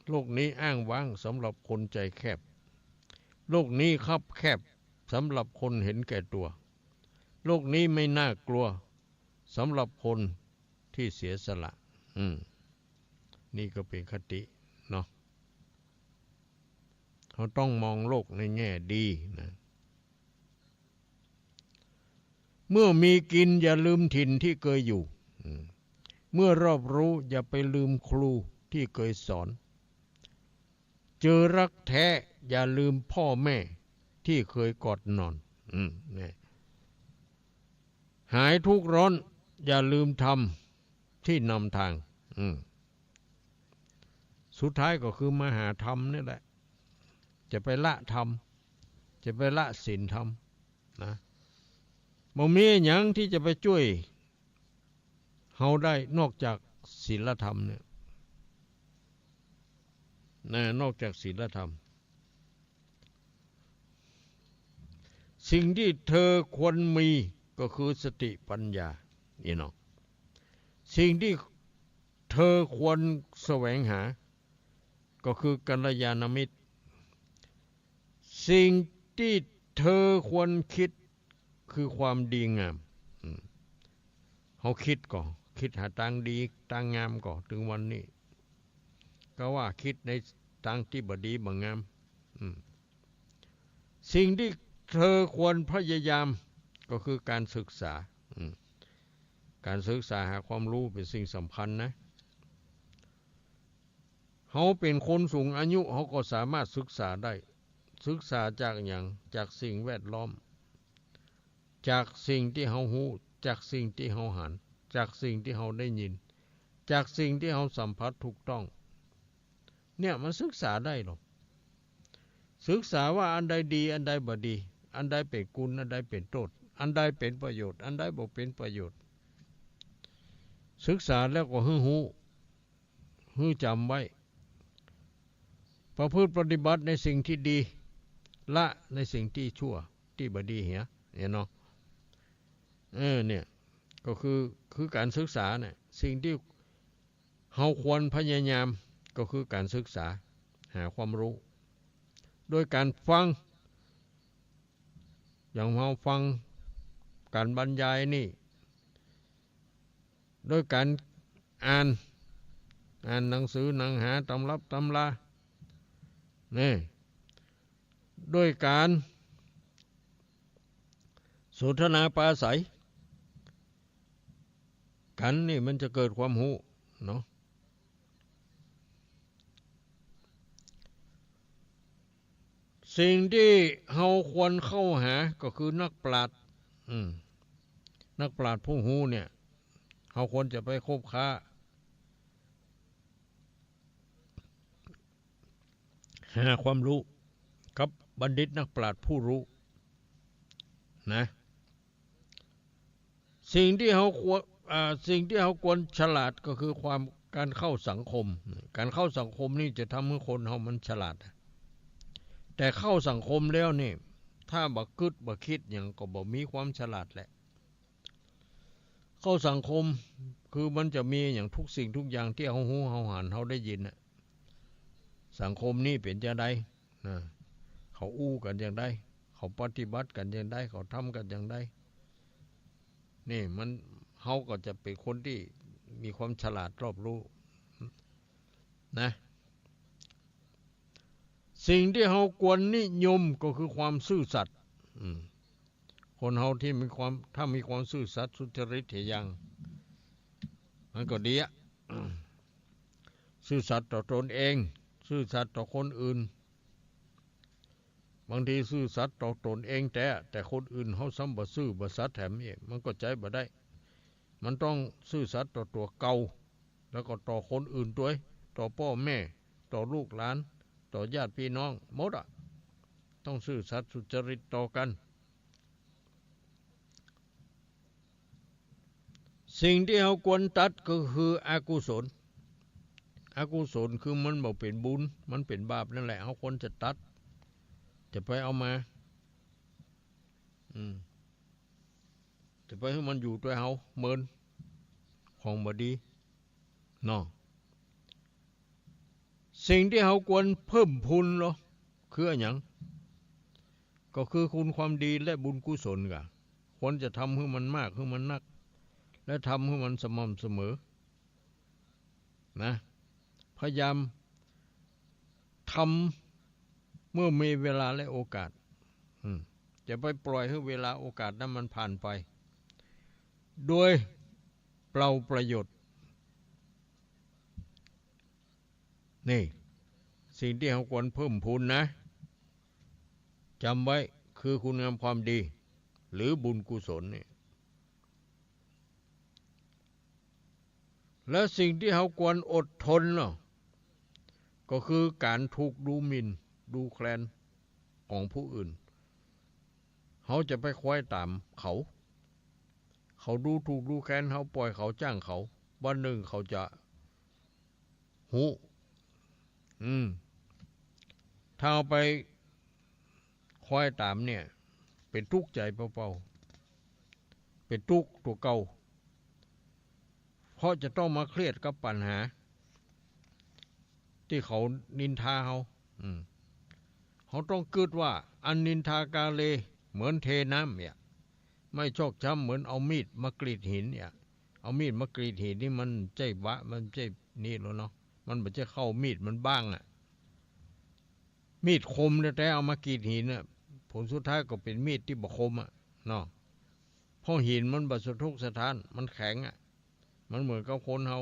โลกนี้อ้างว้างสำหรับคนใจแคบโลกนี้คับแคบสำหรับคนเห็นแก่ตัวโลกนี้ไม่น่ากลัวสำหรับคนที่เสียสละนี่ก็เป็นคติเนาะเขาต้องมองโลกในแง่ดีนะเมื่อมีกินอย่าลืมถิ่นที่เคยอยู่เมื่อรอบรู้อย่าไปลืมครูที่เคยสอนเจอรักแท้อย่าลืมพ่อแม่ที่เคยกอดนอนหายทุกข์ร้อนอย่าลืมธรรมที่นำทางสุดท้ายก็คือมาหาธรรมนี่แหละจะไปละธรรมจะไปละศีลธรรมนะบ่มีหยังที่จะไปช่วยเฮาได้นอกจากศีลธรรมเนี่ยนอกจากศีลธรรมสิ่งที่เธอควรมีก็คือสติปัญญานี่เนาะสิ่งที่เธอควรแสวงหาก็คือกัลยาณมิตรสิ่งที่เธอควรคิดคือความดีงามเขาคิดหาทางดีทางงามก่อถึงวันนี้ก็ว่าคิดในทางที่บดีบ่งามสิ่งที่เธอควรพยายามก็คือการศึกษาการศึกษาหาความรู้เป็นสิ่งสำคัญนะเขาเป็นคนสูงอายุเขาก็สามารถศึกษาได้ศึกษาจากอย่างจากสิ่งแวดล้อมจากสิ่งที่เขาหูจากสิ่งที่เขาหันจากสิ่งที่เขาได้ยินจากสิ่งที่เขาสัมผัสถูกต้องเนี่ยมันศึกษาได้หรอกศึกษาว่าอันใดดีอันใดบ่ดีอันใดเป็นกุลอันใดเป็นโทษอันใดเป็นประโยชน์อันใดบ่เป็นประโยชน์ศึกษาแล้วก็ฮื้อจำไว้ประพฤติปฏิบัติในสิ่งที่ดีละในสิ่งที่ชั่วที่บ่ดีเนาะเนี่ยก็คือการศึกษาเนี่ยสิ่งที่เฮาควรพยายามก็คือการศึกษาหาความรู้โดยการฟังอย่างเราฟังการบรรยายนี่โดยการอ่านหนังสือหนังหาตำรับตำรานี่โดยการสนทนาปราศัยกันนี่มันจะเกิดความรู้เนาะสิ่งที่เราควรเข้าหาก็คือนักปราชญ์นักปราชญ์ผู้รู้เนี่ยเราควรจะไปคบค้าหาความรู้กับบัณฑิตนักปราชญ์ผู้รู้นะ สิ่งที่เขาควรสิ่งที่เขาควรฉลาดก็คือการเข้าสังคมการเข้าสังคมนี่จะทำให้คนเขามันฉลาดแต่เข้าสังคมแล้วนี่ถ้าบักกึดบักคิดอย่างก็บ่มีความฉลาดแหละเข้าสังคมคือมันจะมีอย่างทุกสิ่งทุกอย่างที่เขาหูเขาหันเขาได้ยินสังคมนี้เป็นอย่างไรเขาอู้กันอย่างไรเขาปฏิบัติกันอย่างไรเขาทำกันอย่างไรนี่มันเขาก็จะเป็นคนที่มีความฉลาดรอบรู้นะสิ่งที่เขาควรนิยมก็คือความซื่อสัตย์คนเขาที่มีความถ้ามีความซื่อสัตย์สุจริตอย่างมันก็ดีซื่อสัตย์ต่อตนเองซื่อสัตย์ต่อคนอื่นบางทีซื่อสัตย์ต่อตนเองแต่คนอื่นเขาซ้ำบ่ซื่อบ่สัตย์แถมอีกมันก็ใจบ่ได้มันต้องซื่อสัตย์ต่อตัวเก่าแล้วก็ต่อคนอื่นด้วยต่อพ่อแม่ต่อลูกหลานต่อญาติพี่น้องหมดต้องซื่อสัตย์สุจริตต่อกันสิ่งที่เขาควรตัดก็คืออกุศลคือมันบอกเป็นบุญมันเป็นบาปนั่นแหละเขาควรจะตัดจะไปเอามาจะไปให้มันอยู่ด้วยเขาเมินของบดีเนาะสิ่งที่เขาควรเพิ่มพูนเหรอคืออะไรอย่างก็คือคุณความดีและบุญกุศลกันควรจะทำให้มันมากให้มันนักและทำให้มันสม่ำเสมอนะพยายามทำเมื่อมีเวลาและโอกาสจะไปปล่อยให้เวลาโอกาสนั้นมันผ่านไปโดยเปล่าประโยชน์นี่สิ่งที่เราควรเพิ่มพูนนะจำไว้คือคุณงามความดีหรือบุญกุศลนี่และสิ่งที่เราควรอดทนเนาะก็คือการถูกดูหมิ่นดูแคลนของผู้อื่นเขาจะไปคอยตามเขาดูถูกดูแคลนเขาปล่อยเขาจ้างเขาวันหนึ่งเขาจะหูถ้าเอาไปคอยตามเนี่ยเป็นทุกข์ใจเปล่าๆเป็นทุกข์ตัวเก่าเพราะจะต้องมาเครียดกับปัญหาที่เขานินทาเขาต้องคิดว่าอันนินทากาเลเหมือนเทน้ำเนี่ยไม่ชอกช้ำเหมือนเอามีดมากรีดหินเนี่ยเอามีดมากรีดหินนี่มันใจวะมันใจนี่แล้วเนาะมันไม่ใช่เข้ามีดมันบ้างมีดคมแต่เอามากรีดหินผลสุดท้ายก็เป็นมีดที่บ่คมเนาะเพราะหินมันบ่สะทกสะท้านมันแข็งมันเหมือนกับคนเฮา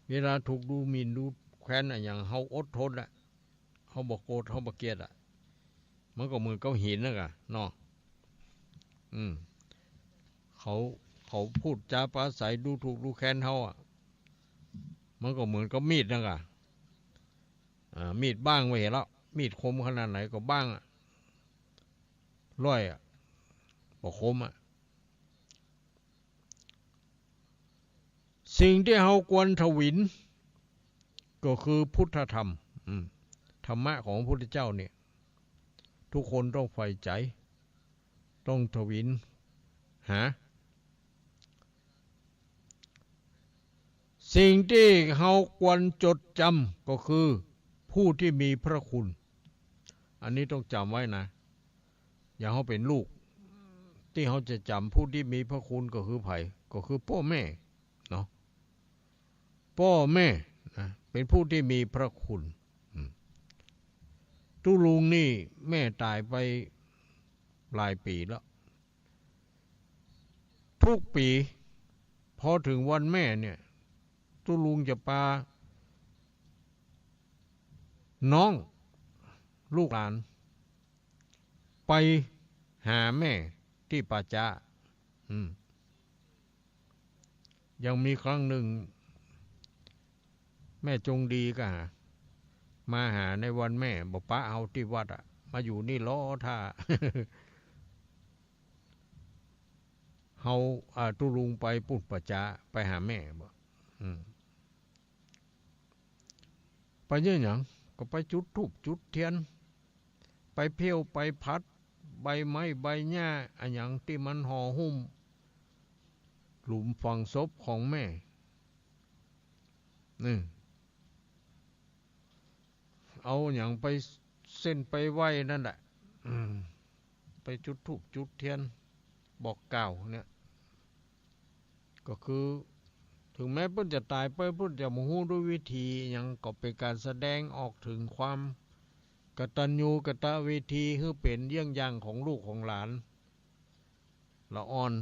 เวลาถูกดูหมิ่นดูแคลนอย่างเฮาอดทนเฮาบ่โกรธเฮาบ่เกลียดมันก็เหมือนกับหินเนาะเขาพูดจาปราศัยดูถูกดูแคลนเฮามันก็เหมือนกับมีดมีดบ้างไว้เห็นแล้วมีดคมขนาดไหนก็บ้างร้อยบ่คมสิ่งที่เราควรทวินก็คือพุทธธรรมธรรมะของพระพุทธเจ้าเนี่ยทุกคนต้องใฝ่ใจต้องทวินหาสิ่งที่เราควรจดจำก็คือผู้ที่มีพระคุณอันนี้ต้องจำไว้นะอย่าเขาเป็นลูกที่เขาจะจำผู้ที่มีพระคุณก็คือไผ่ก็คือพ่อแม่เนาะพ่อแม่นะเป็นผู้ที่มีพระคุณตุลุงนี่แม่ตายไปหลายปีแล้วทุกปีพอถึงวันแม่เนี่ยตุลุงจะพาน้องลูกหลานไปหาแม่ที่ป่าช้ายังมีครั้งหนึ่งแม่จงดีก็มาหาในวันแม่บอกป้าเอาที่วัดมาอยู่นี่ล้อท่า เฮาตุลุงไปปุดประจาไปหาแม่บ่ไปเยอะหยังก็ไปจุดธูปจุดเทียนไปเพี้ยวไปพัดใบไม้ใบหญ้าอันหยังที่มันห่อหุ้มหลุมฝังศพของแม่นี่เอาอย่างไปเส้นไปไหว้นั่นแหละไปจุดธูปจุดเทียนบอกกล่าวเนี่ยก็คือถึงแม้เพิ่นจะตายไปเพิ่นจะมาฮู้ด้วยวิธีอย่างก็เป็นการแสดงออกถึงความกตัญญูกตเวทีคือเป็นเยี่ยงอย่างของลูกของหลานละอ่อน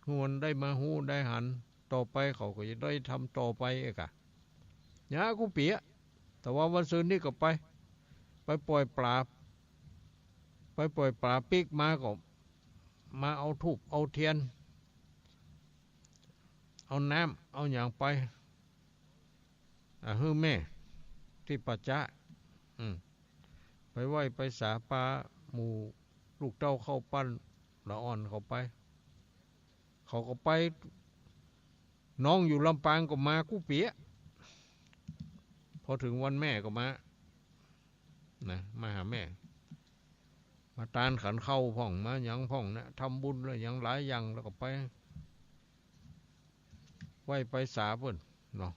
ฮวนได้มาฮู้ได้หันต่อไปเขาก็จะได้ทำต่อไปเอกะยากูเปียแต่ว่าวันศุกร์นี้ก็ไปปล่อยปลาปีกมาก็มาเอาธูปเอาเทียนเอาน้ำเอาอย่างไปฮือแม่ที่ปัจจะไปไหว้ไปสาปาหมู่ลูกเต้าเข้าปั้นละอ่อนเขาไปเขาก็ไปน้องอยู่ลำปางก็มากู้เปียพอถึงวันแม่ก็มาหาแม่มาตานขันเข้าพ่องมาอย่างพ่องนะทำบุญแล้วอย่างหลายอย่างแล้วก็ไปไหว้ไปสาเพิ่นเนาะ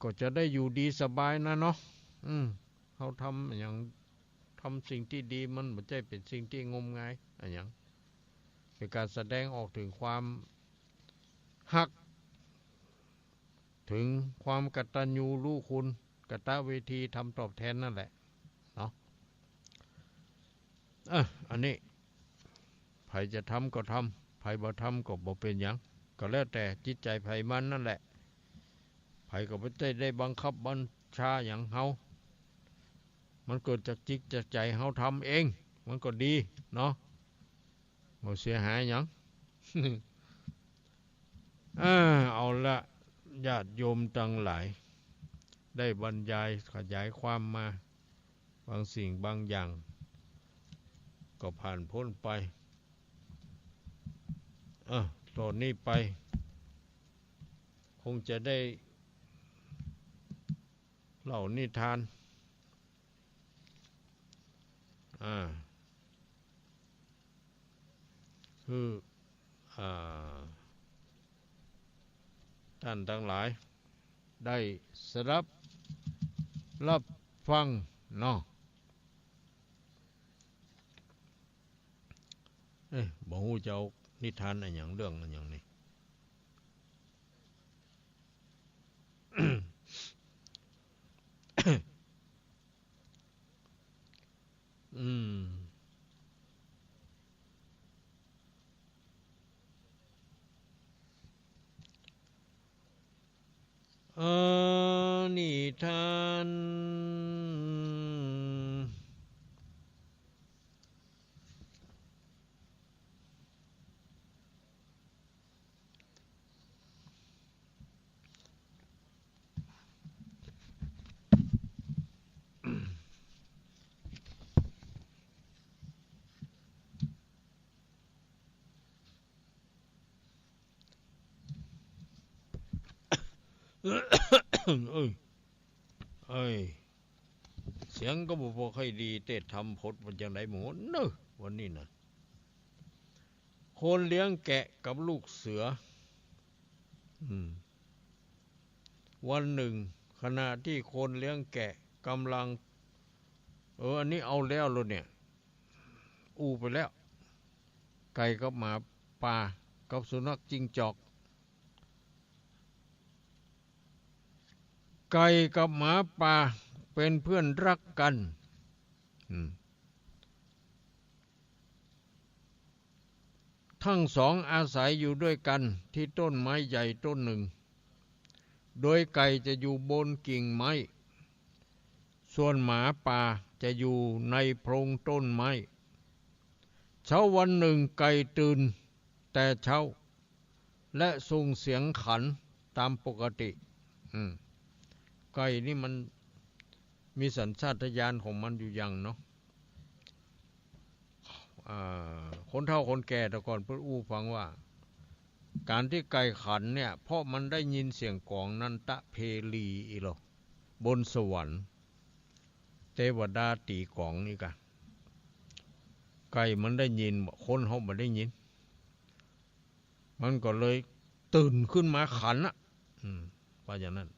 ก็จะได้อยู่ดีสบายนะเนาะเขาทำอย่างทำสิ่งที่ดีมันไม่ใช่เป็นสิ่งที่งมงายอย่างเป็นการแสดงออกถึงความฮักถึงความกตัญญูรู้คุณกตเวทีทำตอบแทนนั่นแหละเนาะอันนี้ใครจะทำก็ทำใครบ่ทำก็บ่เป็นหยังก็แล้วแต่จิตใจไผมันนั่นแหละไผก็บ่ได้บังคับบัญชาอย่างเฮามันเกิดจากจิตจากใจเฮาทำเองมันก็ดีเนาะบ่เสียหายหยังเอาละญาติโยมทั้งหลายได้บรรยายขยายความมาบางสิ่งบางอย่างก็ผ่านพ้นไปตอนนี้ไปคงจะได้เล่านิทานคือท่านทั้งหลายได้สดับรับฟังเนาะบ่ฮู้จะเอานิทานอะไรอย่างเรื่องอะไรอย่างนี้นิทานเสียงก็บ่ค่อยดีเต้ทำพดมันจังไดหมูเนอะวันนี้นะคนเลี้ยงแกะกับลูกเสือวันหนึ่งขณะที่คนเลี้ยงแกะกำลังอันนี้เอาแล้วเลยเนี่ยไปแล้วไก่กับหมาป่ากับสุนัขจิ้งจอกไก่กับหมาป่าเป็นเพื่อนรักกันทั้งสองอาศัยอยู่ด้วยกันที่ต้นไม้ใหญ่ต้นหนึ่งโดยไก่จะอยู่บนกิ่งไม้ส่วนหมาป่าจะอยู่ในโพรงต้นไม้เช้าวันหนึ่งไก่ตื่นแต่เช้าและส่งเสียงขันตามปกติไก่นี่มันมีสัญชาตญาณของมันอยู่อย่างเนาะ คนเฒ่าคนแก่แต่ก่อนเพิ่นอู้ฟังว่าการที่ไก่ขันเนี่ยเพราะมันได้ยินเสียงกลองนันตะเพลีอีหรอบนสวรรค์เทวดาตีกลองนี่กะไก่มันได้ยินคนเฮาบ่ได้ยินมันก็เลยตื่นขึ้นมาขันอ่ะว่าอย่างนั้น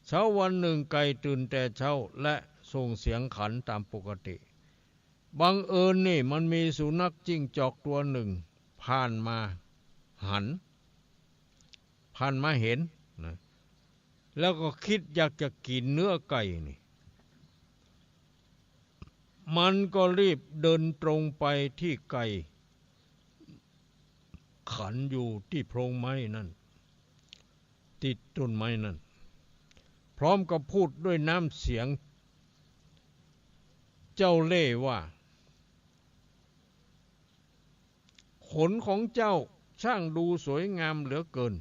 เช้าวันหนึ่งไก่ตื่นแต่เช้าและส่งเสียงขันตามปกติบังเอิญนี่มันมีสุนัขจิ้งจอกตัวหนึ่งผ่านมาเห็นนะแล้วก็คิดอยากจะกินเนื้อไก่นี่มันก็รีบเดินตรงไปที่ไก่ขันอยู่ที่โพรงไม้นั่นติดต้นไม้นั่นพร้อมกับพูดด้วยน้ำเสียงเจ้าเล่ห์ว่าขนของเจ้าช่างดูสวยงามเหลือเกิน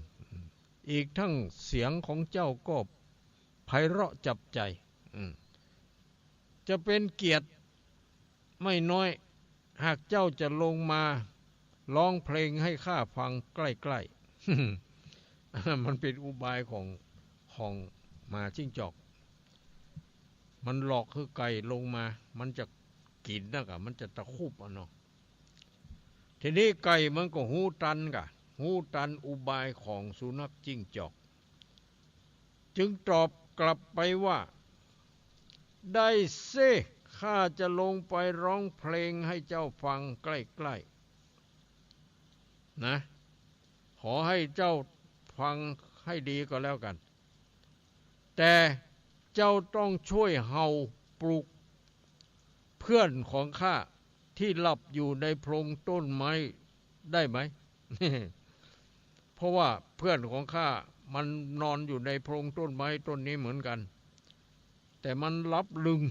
อีกทั้งเสียงของเจ้าก็ไพเราะจับใจจะเป็นเกียรติไม่น้อยหากเจ้าจะลงมาร้องเพลงให้ข้าฟังใกล้ๆ มันเป็นอุบายของหมาจิ้งจอกมันหลอกคือไก่ลงมามันจะกินนะกะมันจะตะคุบอ่ะเนาะทีนี้ไก่มันก็หูตันอุบายของสุนัขจิ้งจอกจึงตอบกลับไปว่าได้เซ่ข้าจะลงไปร้องเพลงให้เจ้าฟังใกล้ๆนะขอให้เจ้าฟังให้ดีก็แล้วกันแต่เจ้าต้องช่วยเห่าปลุกเพื่อนของข้าที่หลับอยู่ในโพรงต้นไม้ได้ไหม เพราะว่าเพื่อนของข้ามันนอนอยู่ในโพรงต้นไม้ต้นนี้เหมือนกันแต่มันลับลึง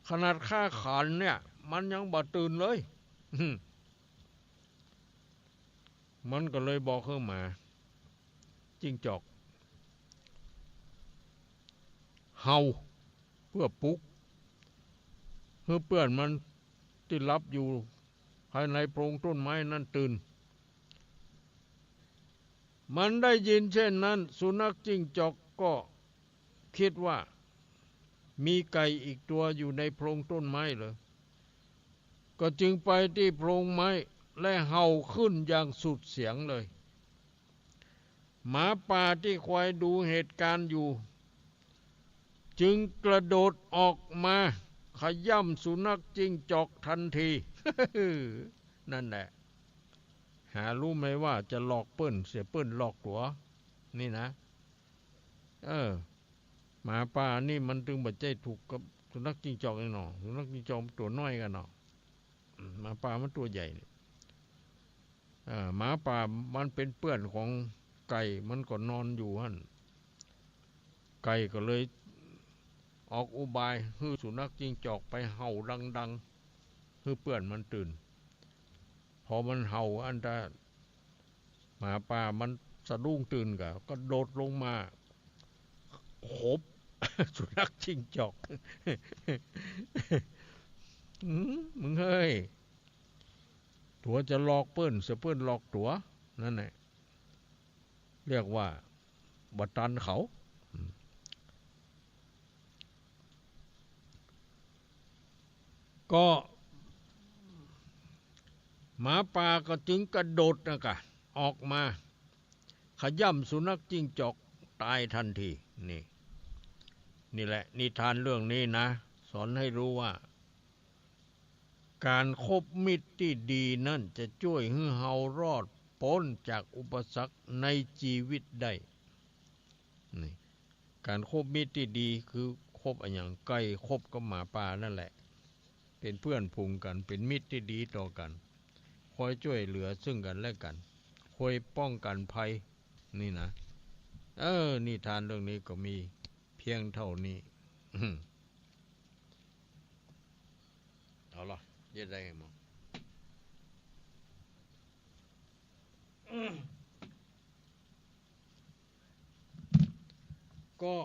ขนาดข้าขันเนี่ยมันยังบ่ตื่นเลย มันก็เลยบอกขึ้นมาจิ้งจอกเห่าเพื่อปลุกเพื่อเปื่อนมันที่ลับอยู่ภายในโพรงต้นไม้นั้นตื่นมันได้ยินเช่นนั้นสุนัขจิ้งจอกก็คิดว่ามีไก่อีกตัวอยู่ในโพรงต้นไม้เลยก็จึงไปที่โพรงไม้และเห่าขึ้นอย่างสุดเสียงเลยหมาป่าที่คอยดูเหตุการณ์อยู่จึงกระโดดออกมาขย่ำสุนัขจิ้งจอกทันที นั่นแหละหารู้ไหมว่าจะหลอกเปิ้นเสียเปิ้นหลอกตัวนี่นะหมาป่านี่มันถึงบัดใจถูกกับสุนัขจิ้งจอกไอ้หนอสุนัขจิ้งจอกตัวน้อยกันเนาะหมาป่ามันตัวใหญ่หมาป่ามันเป็นเปื้อนของไก่มันก็นอนอยู่หั่นไก่ก็เลยออกอุบายให้สุนัขจิ้งจอกไปเห่าดังๆให้เปื้อนมันตื่นพอมันเห่าอันตาหมาป่ามันสะดุ้งตื่นก็โดดลงมาขบ สุนัขจิ้งจอก มึงเฮ้ยตัวจะหลอกเปิ้นเสียเปิ้นหลอกตัวนั่นแหละเรียกว่าบัตันเขาก็หมาป่าก็จึงกระโดดออกมาขย่ำสุนัขจิ้งจอกตายทันทีนี่แหละนิทานเรื่องนี้นะสอนให้รู้ว่าการคบมิตรที่ดีนั่นจะช่วยให้เรารอดพ้นจากอุปสรรคในชีวิตได้นี่การคบมิตรที่ดีคือคบอย่างไก่คบกับหมาป่านั่นแหละเป็นเพื่อนพุงกันเป็นมิตรที่ดีต่อกันคอยช่วยเหลือซึ่งกันและกันคอยป้องกันภัยนี่นะนิทานเรื่องนี้ก็มีเพียงเท่านี้ เอาล่ะเย็ดได้ไงมั้งก็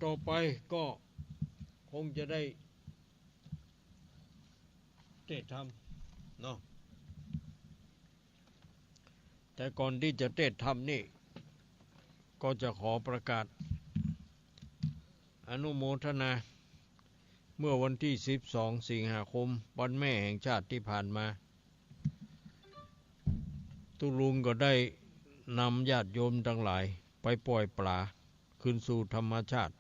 ต่อไปก็คงจะได้เทศธรรมเนาะแต่ก่อนที่จะเทศธรรมนี่ก็จะขอประกาศอนุโมทนาเมื่อวันที่12 สิงหาคมวันแม่แห่งชาติที่ผ่านมาตุลุงก็ได้นำญาติโยมทั้งหลายไปปล่อยปลาคืนสู่ธรรมชาติ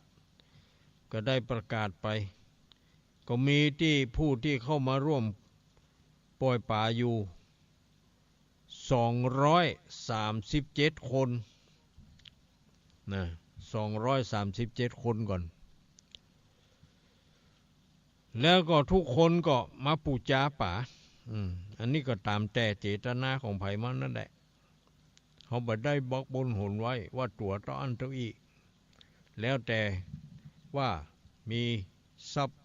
ก็ได้ประกาศไปก็มีที่ผู้ที่เข้ามาร่วมปล่อยปลาอยู่237 คนนะ237 คนก่อนแล้วก็ทุกคนก็มาปูจาป่าอันนี้ก็ตามแต่เจตนาของไผมันนั่นแหละเขาบ่ได้บอกบนหนไว้ว่าตัวต่ออันเท่าอีแล้วแต่ว่ามีทรัพย์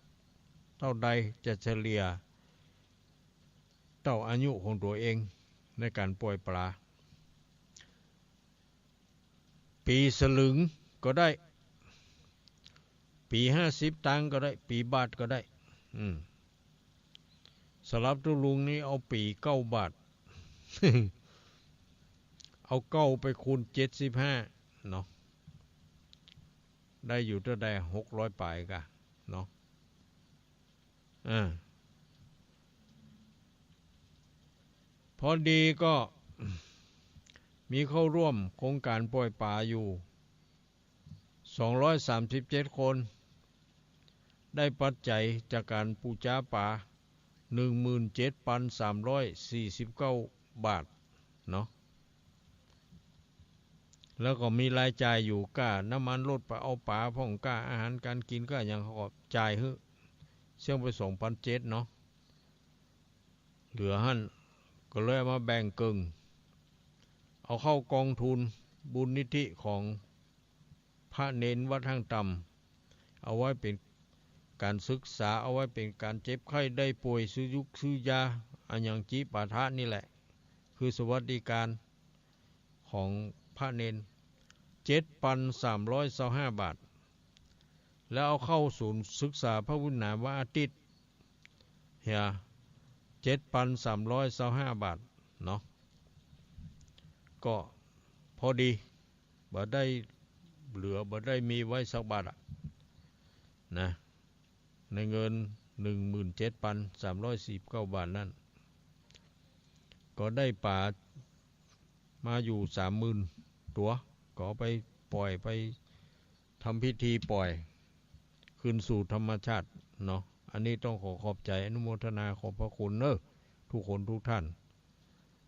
เท่าใดจะเฉลี่ยเท่าอายุของตัวเองในการปล่อยปลาปีสลึงก็ได้ปี50 ตังค์ก็ได้ปีบาทก็ได้สำหรับตุลุงนี้เอาปี9 บาท เอา9ไปคูณ75เนาะได้อยู่เท่าใด600ปลายกะเนาะพอดีก็มีเข้าร่วมโครงการปล่อยปลาอยู่237 คนได้ปัจจัยจากการปูจาปลา 17,349 บาทเนาะแล้วก็มีรายจ่ายอยู่ก้าน้ำมันรถไปเอาปลาพ่องก้าอาหารการกินก็ยังเขาจ่ายเชื่อมไป2,700เนาะเหลือหั่นก็เลยมาแบ่งกึ่งเอาเข้ากองทุนบุญนิธิของพระเนนวัดทางต่ำเอาไว้เป็นการศึกษาเอาไว้เป็นการเจ็บไข้ได้ป่วยซื้อยุกซื้อยาอันยังจีปาทะนี่แหละคือสวัสดิการของพระเนน7,325 บาทแล้วเอาเข้าศูนย์ศึกษาพระวุฒินามว่าอาทิตย์7,325 บาทเนาะก็พอดีบ่ได้เหลือบ่ได้มีไว้สักบาทนะในเงิน 17,349 บาทนั่นก็ได้ป่ามาอยู่ 30,000 ตัวก็ไปปล่อยไปทำพิธีปล่อยคืนสู่ธรรมชาติเนาะอันนี้ต้องขอขอบใจอนุโมทนาขอบพระคุณทุกคนทุกท่าน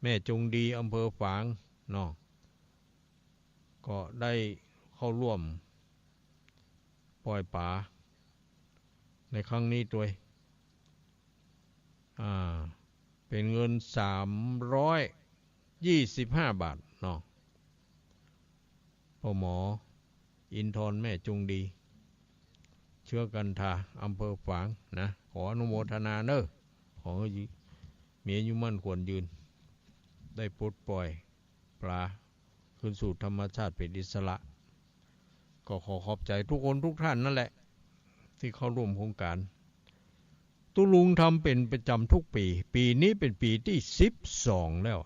แม่จงดีอำเภอฝางเนาะก็ได้เข้าร่วมปล่อยป่าในครั้งนี้ตัวเป็นเงิน325 บาทเนาะพ่อหมออินทร์แม่จงดีเชื้อกันทาอำเภอฝางนะขออนุโมทนาขอมีอายุมั่นควรยืนได้ปลดปล่อยปลาคืนสู่ธรรมชาติเป็นอิสระก็ขอขอบใจทุกคนทุกท่านนั่นแหละที่เข้าร่วมโครงการตุลุงทำเป็นประจำทุกปีนี้เป็นปีที่12แล้ว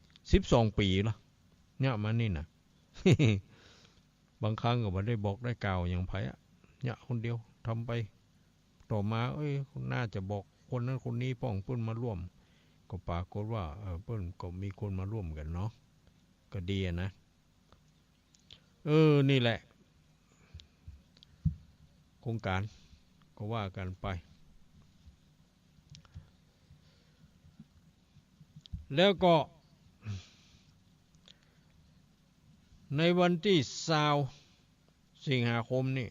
12 ปีแล้วเนี่ยมานี่นะ บางครั้งก็ไม่ได้บอกได้กล่าวอย่างไผเนี่ยคนเดียวทำไปต่อมาน่าจะบอกคนนั้นคนนี้ป้องเพิ่นมาร่วมก็ปรากฏว่าเพิ่นก็มีคนมาร่วมกันเนาะก็ดีนะนี่แหละโครงการก็ว่ากันไปแล้วก็ในวันที่20 สิงหาคมนี่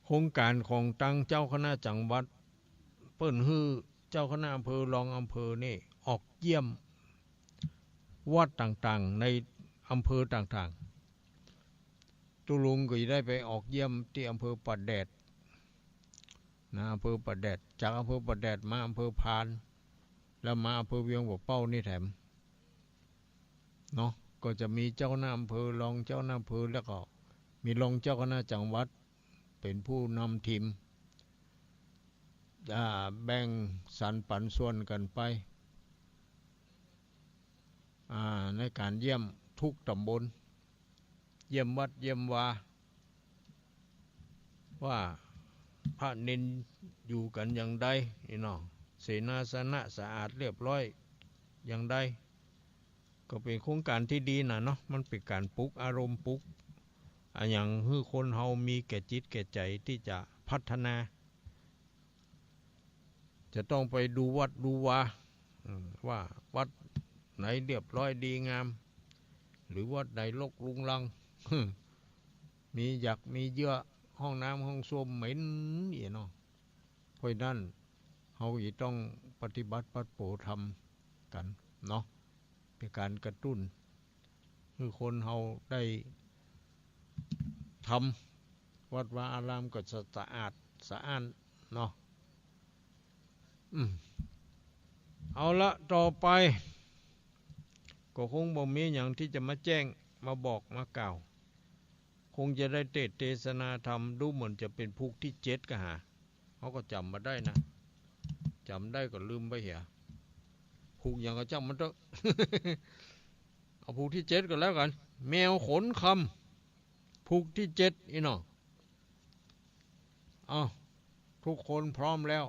โครงการของตั้งเจ้าคณะจังหวัดเปิ้นฮื้อเจ้าคณะอำเภอรองอำเภอนี่ออกเยี่ยมวัดต่างๆในอำเภอต่างๆตุลุงก็ได้ไปออกเยี่ยมที่อำเภอปัดแดดนะอำเภอปัดแดดจากอำเภอปัดแดดมาอำเภอพานแล้วมาอำเภอเวียงบ่อเป้านี่แถมเนาะก็จะมีเจ้าหน้าอำเภอรองเจ้าหน้าอำเภอแล้วก็ มีรองเจ้าคณะจังหวัดเป็นผู้นำทีมแบ่งสรรปันส่วนกันไปในการเยี่ยมทุกตำบลเยี่ยมวัดเยี่ยมวาว่าพระเนนอยู่กันอย่างใดนี่เนาะเสนาสนะสะอาดเรียบร้อยอย่างใดก็เป็นโครงการที่ดีนะเนาะมันเป็นการปลุกอารมณ์ปลุกอย่างคือคนเฮามีแก่จิตแก่ใจที่จะพัฒนาจะต้องไปดูวัดดูวาว่าวัดไหนเรียบร้อยดีงามหรือวัดไหนรกรุงรังมีหยักมีเยื่อห้องน้ำห้องส้วมเหม็นนี่เนาะเพราะนั้นเฮาจะต้องปฏิบัติปัดโปธรรมกันเนาะเป็นการกระตุ้นคือคนเฮาได้ทำวัดวาอารามก็สะอาดสะอ้านเนาะเอาละต่อไปก็คงบ่มีอย่างที่จะมาแจ้งมาบอกมากล่าวคงจะได้เทศนาธรรมดูเหมือนจะเป็นภูกที่7ก็หาเขาก็จำมาได้นะจำได้ก็ลืมไปเหียภูกอย่างก็จำมันเถอะ เอาภูกที่7ก็แล้วกันแมวขนคำภูกที่7อีน้องเอาทุกคนพร้อมแล้ว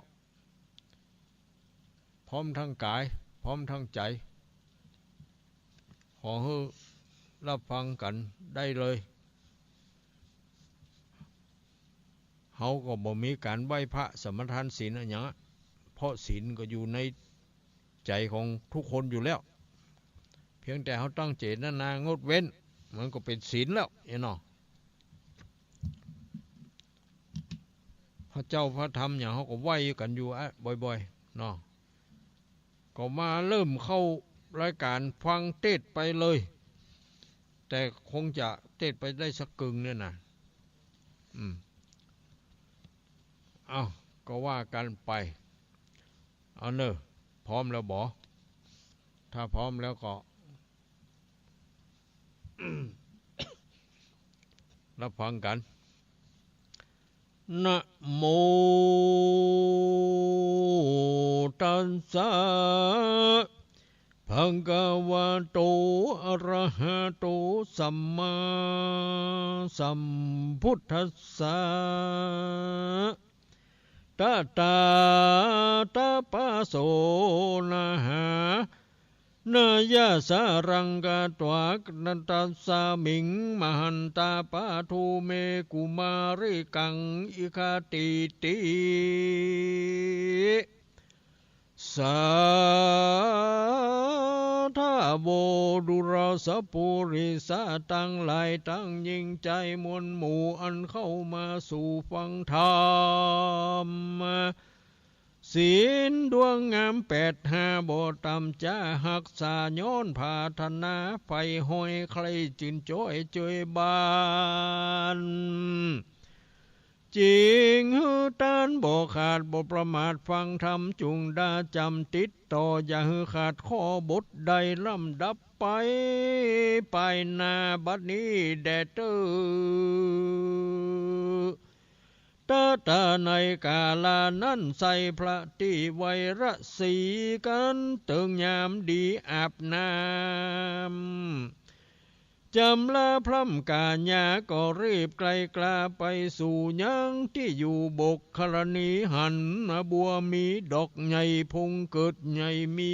พร้อมทั้งกายพร้อมทั้งใจขอให้รับฟังกันได้เลยเฮาก็บ่มีการไหว้พระสมทานศีลอะไรอย่างเพราะศีลก็อยู่ในใจของทุกคนอยู่แล้วเพียงแต่เฮาตั้งเจตนางดเว้นมันก็เป็นศีลแล้วเนาะพระเจ้าพระธรรมอย่างเฮาก็ไหว้กันอยู่บ่อยๆเนาะก็มาเริ่มเข้ารายการฟังเทศไปเลยแต่คงจะเทศไปได้สักกึ่งเนี่ยนะเอาก็ว่ากันไปเอาเนอะพร้อมแล้วบ่ถ้าพร้อมแล้วก็ รับฟังกันนะโมตัสสะภะคะวะโตอะระหะโตสัมมาสัมพุทธัสสะตะตาตะปะโสนะหานายาสารังกาตวากนันตัสสามิงมหันตาปะทูเมกุมาริกังอิคติติสาธาโวดุราสปุริสาตั้งหลายตั้งยิ่งใจมวลหมู่อันเข้ามาสู่ฟังธรรมศีลดวงงาม85บ่ต่ำจะหักษาย้อนพาธนาไฟห้อยใครจินจ้อยเจยบานจริงฮือตานบ่ขาดบ่ประมาทฟังธรรมจุงดาจำติดต่ออย่าฮือขาดข้อบทใดลำดับไปหน้าบัดนี้แดดเตอตาในกาลานั้นใส่พระที่ไวระสีกันเติงยามดีอาบน้ำจำลาพร่ำกาญาก็รีบไกลกลาไปสู่ยังที่อยู่บกครณีหันบัวมีดอกใหญ่พงเกิดใหญ่มี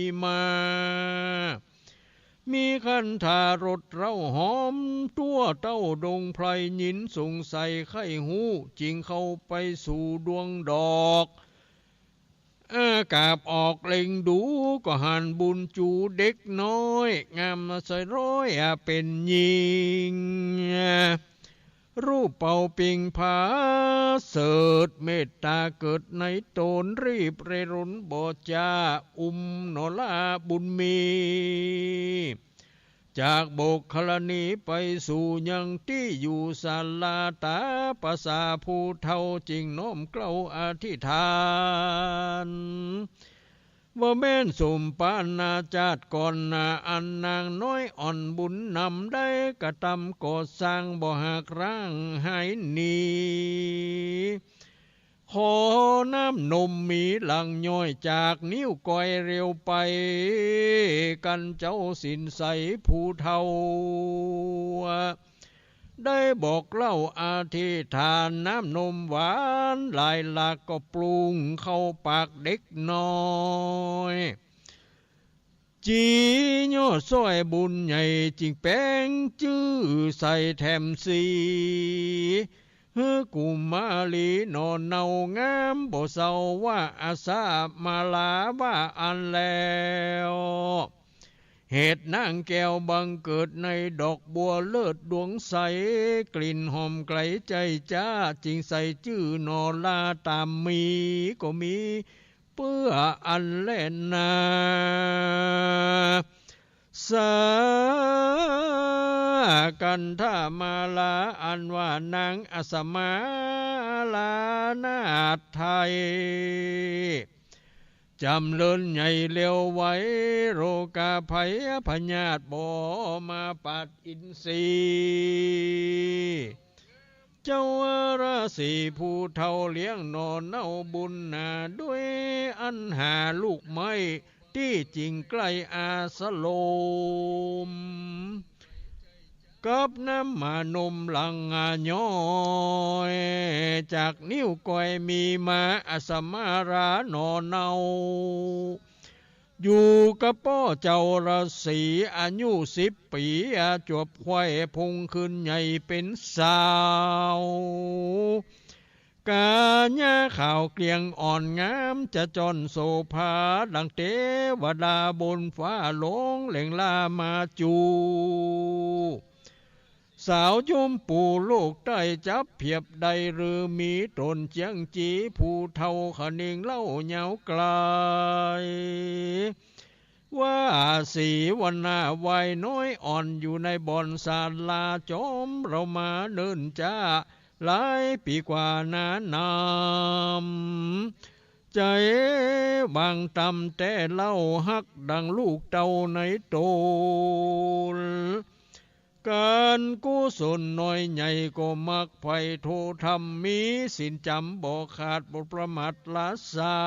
มีขันธารถเราหอมตัวเต้าดงไพรหยินสงใส่ไข่หูจิงเข้าไปสู่ดวงดอกอากาบออกเล็งดูก็หันบุญจูเด็กน้อยงามใส่ร้อยเป็นยิงรูปเป่าปิงผาเสดเมตตาเกิดในตนรีบเรรุนบอจาโนลาบุญมีจากโบกคลนีไปสู่ยังที่อยู่ศาลาตาภาษาผู้เท่าจริงน้อมเกล้าอธิษฐาน ว่าแม่นสมปานาจาดก่อนนาอันนางน้อยอ่อนบุญนำได้กระทำก่อสร้างบ่หักร่างหายหนีขอน้ำนมมีหลังย้อยจากนิ้วก้อยเร็วไปกันเจ้าสินใสผู้เท่าได้บอกเล่าอาธิษฐานน้ำนมหวานหลายหลักก็ปรุงเข้าปากเด็กน้อยจีโยซ้อยบุญใหญ่จิงแป้งจื้อใส่แถมสีเฮือกุมาลีนอนเนางามบ่เศร้าว่าอาสามาลาว่าอันแล้วเหตุนางแก้วบังเกิดในดอกบัวเลิศดวงใสกลิ่นหอมไกลใจจ้าจิงใส่ชื่อนอลาตามมีก็มีเพื่ออันเล่นนาสากันท่ามาลาอันว่านางอสมาลานาไทยจำเลินใหญ่เร็วไว้โรกาภัยพญาตบ่มาปัดอินทรีเจ้าราศีผู้เท่าเลี้ยงนอนเน่าบุญนาด้วยอันหาลูกไม้ที่จริงใกล้อาสโลมกับน้ำมานมหลังย้อยจากนิ้วก้อยมีมาอสมาราหนอเนาอยู่กับพ่อเจ้าราศีอายุ10 ปีจวบควายพงขึ้นใหญ่เป็นสาวกาญาข่าวเกลียงอ่อนงามจะจอนโสภาดังเทวดาบนฟ้าหลงเหล่งลามาจูสาวยุมปู่ลูกได้จับเพียบใดหรือมีตนเจียงจีผู้เท่าขนิงเล่าเหยาไกลว่าสีวันหน้าวัยน้อยอ่อนอยู่ในบ่อนศาลาจอมเรามาเนินจ้าหลายปีกว่านานำใจบางตำแต่เล่าฮักดังลูกเต่าในโตลการกุศลน้อยใหญ่ก็มักไผ่โทธรรมมีสินจำบ่ขาดบทประมาทละสา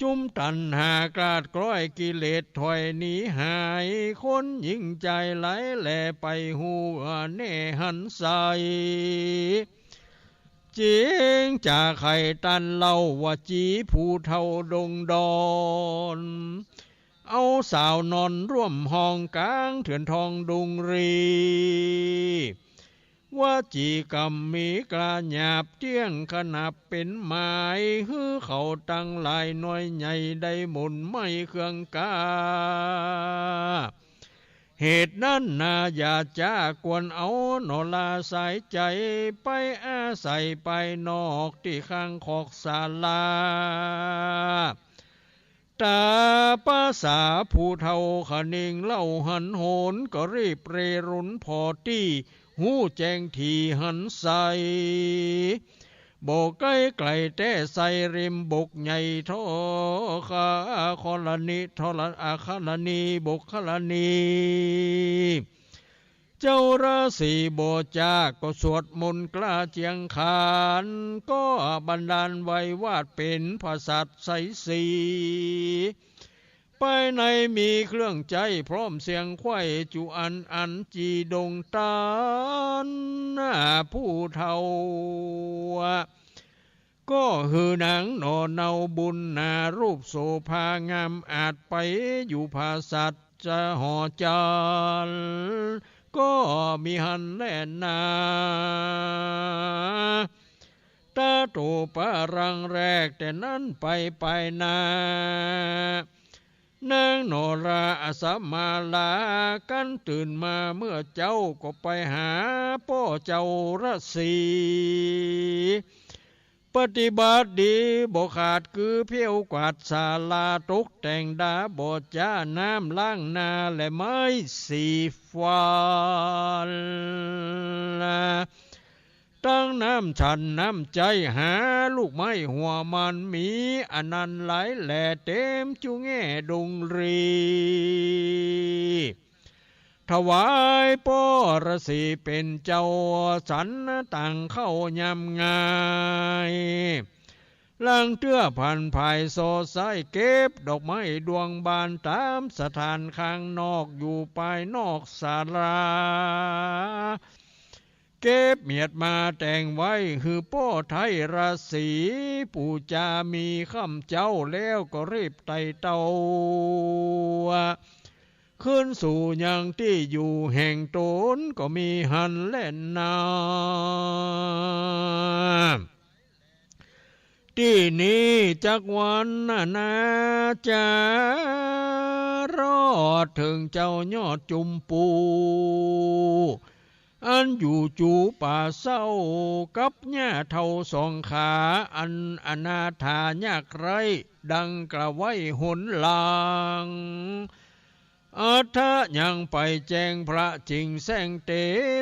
จุมตันหากราดกร้อยกิเลสถอยหนีหายคนยิ่งใจไหลแหล่ไปหัวแน่หันใสเจียงจากไข่ตันเล่าว่าจีผู้เท่าดงดอนเอาสาวนอนร่วมห้องกลางเถื่อนทองดุงรีว่าจีกรรมมีกระหยาบเที่ยงขนาบเป็นหมายฮื้อเขาตั้งหลายน้อยใหญ่ได้หมุนไม่เครื่องกาเหตุนั้นนาอย่าจ้ากวนเอาหนอลาสายใจไปอาศัยไปนอกที่ข้างขอกศาลาตาภาษาผู้เท่าขนิงเล่าหันโหนก็รีบเรรุนพอที่หูแจ้งทีหันใสบอกใกล้ไกลแต่ใส่ริมบกใหญ่ทอขาคลนิทอลอาคลนีบกคลนีเจ้าราศีโบจาก็สวดมนต์กล้าเจียงขานก็บันดาลไว้วาดเป็นภาษาใสสีไปในมีเครื่องใจพร้อมเสียงไข่จุอันจีดงตานผู้เท่าก็หือนางนอเนาบุญนารูปโสภางามอาจไปอยู่ภาษัทจะห่อจานก็มีหันแล่นนาตาโตปะรังแรกแต่นั้นไปนานางโนราอสมาลากันตื่นมาเมื่อเจ้าก็ไปหาพ่อเจ้าราศีปฏิบัติดีบ่ขาดคือเพียวกวาดศาลาตกแต่งดาบ่จ้าน้ำล้างนาและไม้สีฟ้าตั้งนา น้ำฉันน้ำใจหาลูกไม้หัวมันมีอนันต์หลายแหล่เต็มจุแง่ดงรีถวายปอรสีเป็นเจ้าสันต่างเข้ายำงายลังเตื้อพันภายโซไซเก็บดอกไม้ดวงบานตามสถานข้างนอกอยู่ภายนอกศาลาเก็บเมียดมาแต่งไว้คือป้อไทยราศีปู่จามีข้ามเจ้าแล้วก็รีบไต่เต้าขึ้นสู่ยังที่อยู่แห่งตนก็มีหันเล่นนาที่นี้จักวันนาจะรอดถึงเจ้ายอดจุมปูอันอยู่จูป่าเศร้ากับหญ้าเท่าสองขาอันอนาถายากไรดังกระไว้หนลางอัฏฐะยังไปแจ้งพระจริงแสงเต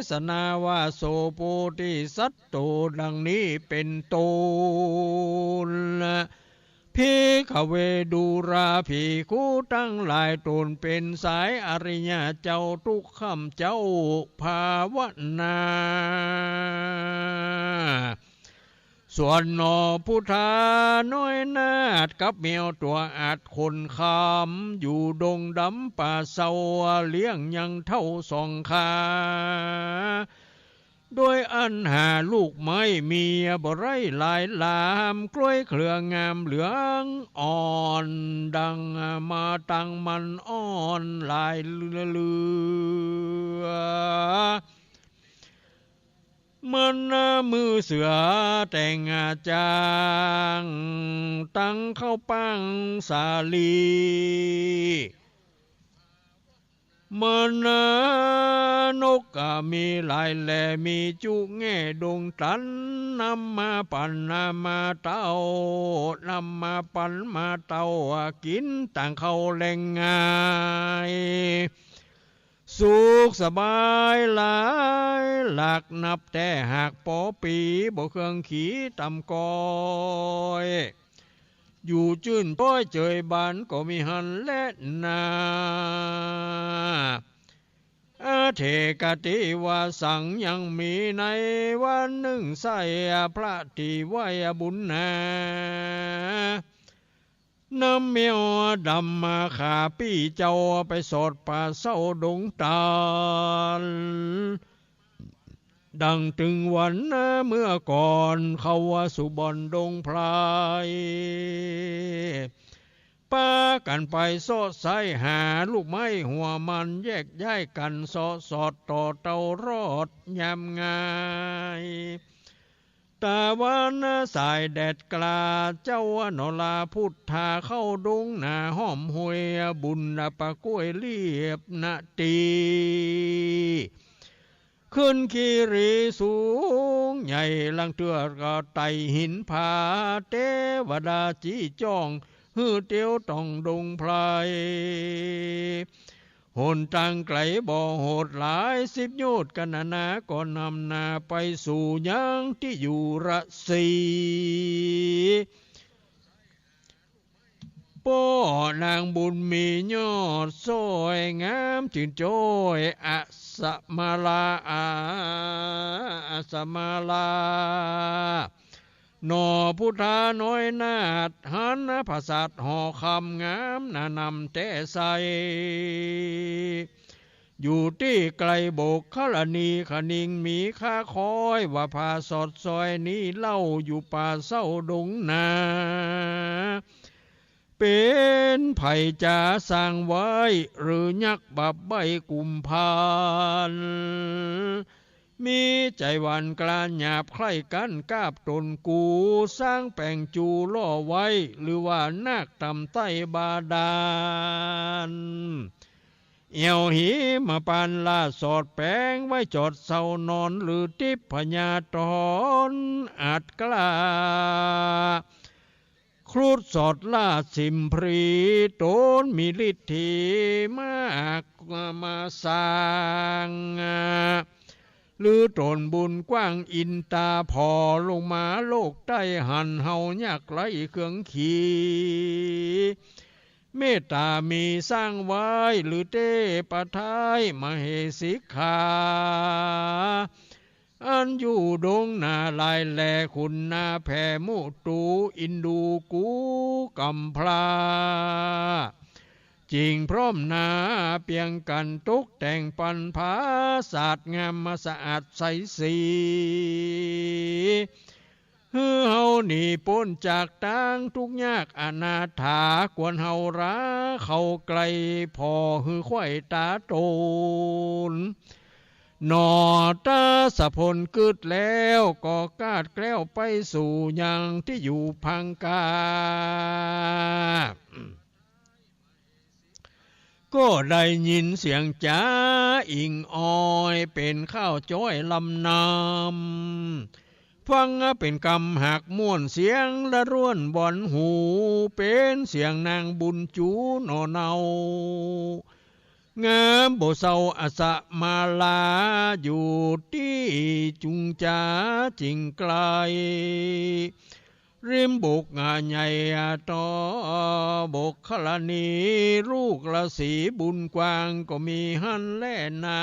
สนาวาโสโพธิสัตโตดังนี้เป็นต้นพิขเวดูราภิกขุตั้งหลายตนเป็นสายอริยเจ้าทุกคำเจ้าภาวนาส่วนนอพุทธาน้อยนาดกับเมียวตัวอาจคนคำอยู่ดงดำป่าเศร้าเลี้ยงยังเท่าสองขาโดยอันหาลูกไม้เมียบ่ไรหลายลามกล้วยเครืองามเหลืองอ่อนดังมาตังมันอ่อนลายเลือมันมือเสือแต่งจางตั้งเข้าปังสาลีมันนกมีหลายแหล่มีจุแง่ดงตันนำมาปั่นนำมาเต้านำมาปั่นมาเต้ากินต่างเขาแหล่งง่ายสุขสบายหลายหลักนับแต่หากปอปีบ่เครื่องขี่ตำกอยอยู่จื้นป้อยเจยบานก็มีหันและนาเทกติวาสังยังมีในวันหนึ่งใส่พระที่ไว้บุญนาน้ำเมียวดำมาขาปี้เจ้าไปสอดป่าเศร้าดงตาลดังถึงวันเมื่อก่อนเขาว่าสุบอนดงพลายป้ากันไปโซดไซหาลูกไม้หัวมันแยกย้ายกันสอดสอดต่อเตารอดยามง่ายตาวันสายแดดกลาเจ้านลาพุทธาเข้าดงหน้าห้อมหวยบุญปะกล้วยเรียบนาตีขึ้นคีรีสูงใหญ่ลังเตือก็ไต่หินผาเทวดาจีจ้องฮือเตียวต้องดงไพรหนทางไกลบ่อโหดหลาย10 โยชน์กันนาก่อนนำนาไปสู่ยังที่อยู่ระสีป้อนางบุญมียอดสวยงามชื่นโจยอัสมาลาอัสมาลานอพุทธาน้อยนาดหันภาษาห่อคำงามนานำแต่ใสอยู่ที่ไกลโบกขลนีขนิงมีข้าคอยว่าพาสอดซอยนี้เล่าอยู่ป่าเศร้าดงนาเป็นไผ่จะสร้างไว้หรือยักบับใบกุมพานมีใจหวันกลานหยาบใคร่กันกาบตนกูสร้างแป่งจูล่อไว้หรือว่านาคตำใต้บาดาลเอี่ยวหีมาปานลาสอดแปงไว้จอดเศร้านอนหรือทิพพญาตอนอาจกล้าครูดสอดลาสิมพรีโตนมีฤทธิมากมาสร้าง หรือตนบุญกว้างอินตาพอลงมาโลกใต้หันเฮายากไรเครื่องขีเมตตามีสร้างไว้หรือเตปะทายมเหสิกขาอันอยู่ดงนาลายแลคุณนาแผ่มุตูอินดูกูกำพลาจริงพร้อมนาเปียงกันตุกแต่งปันผาศาสตร์งามมาสะอาดใสสีเฮาหนีพ้นจากทางทุกยากอนาถากวนเฮาราเข้าไกลพอหือควายตาโตนนอตาสะพลกึดแล้วก็กาดแกล้วไปสู่ยังที่อยู่พังกาก็ได้ยินเสียงจ้าอิงออยเป็นข้าวจ้อยลำนำฟังเป็นกำหักม่วนเสียงละร่วนบ่อนหูเป็นเสียงนางบุญจูโนเนางามโบเศร้าอาสะมาลาอยู่ที่จุงจ้าจริงไกลริมบุกงาใหญ่ต่อบกขลนีลูกละสีบุญกวางก็มีหันแล่นา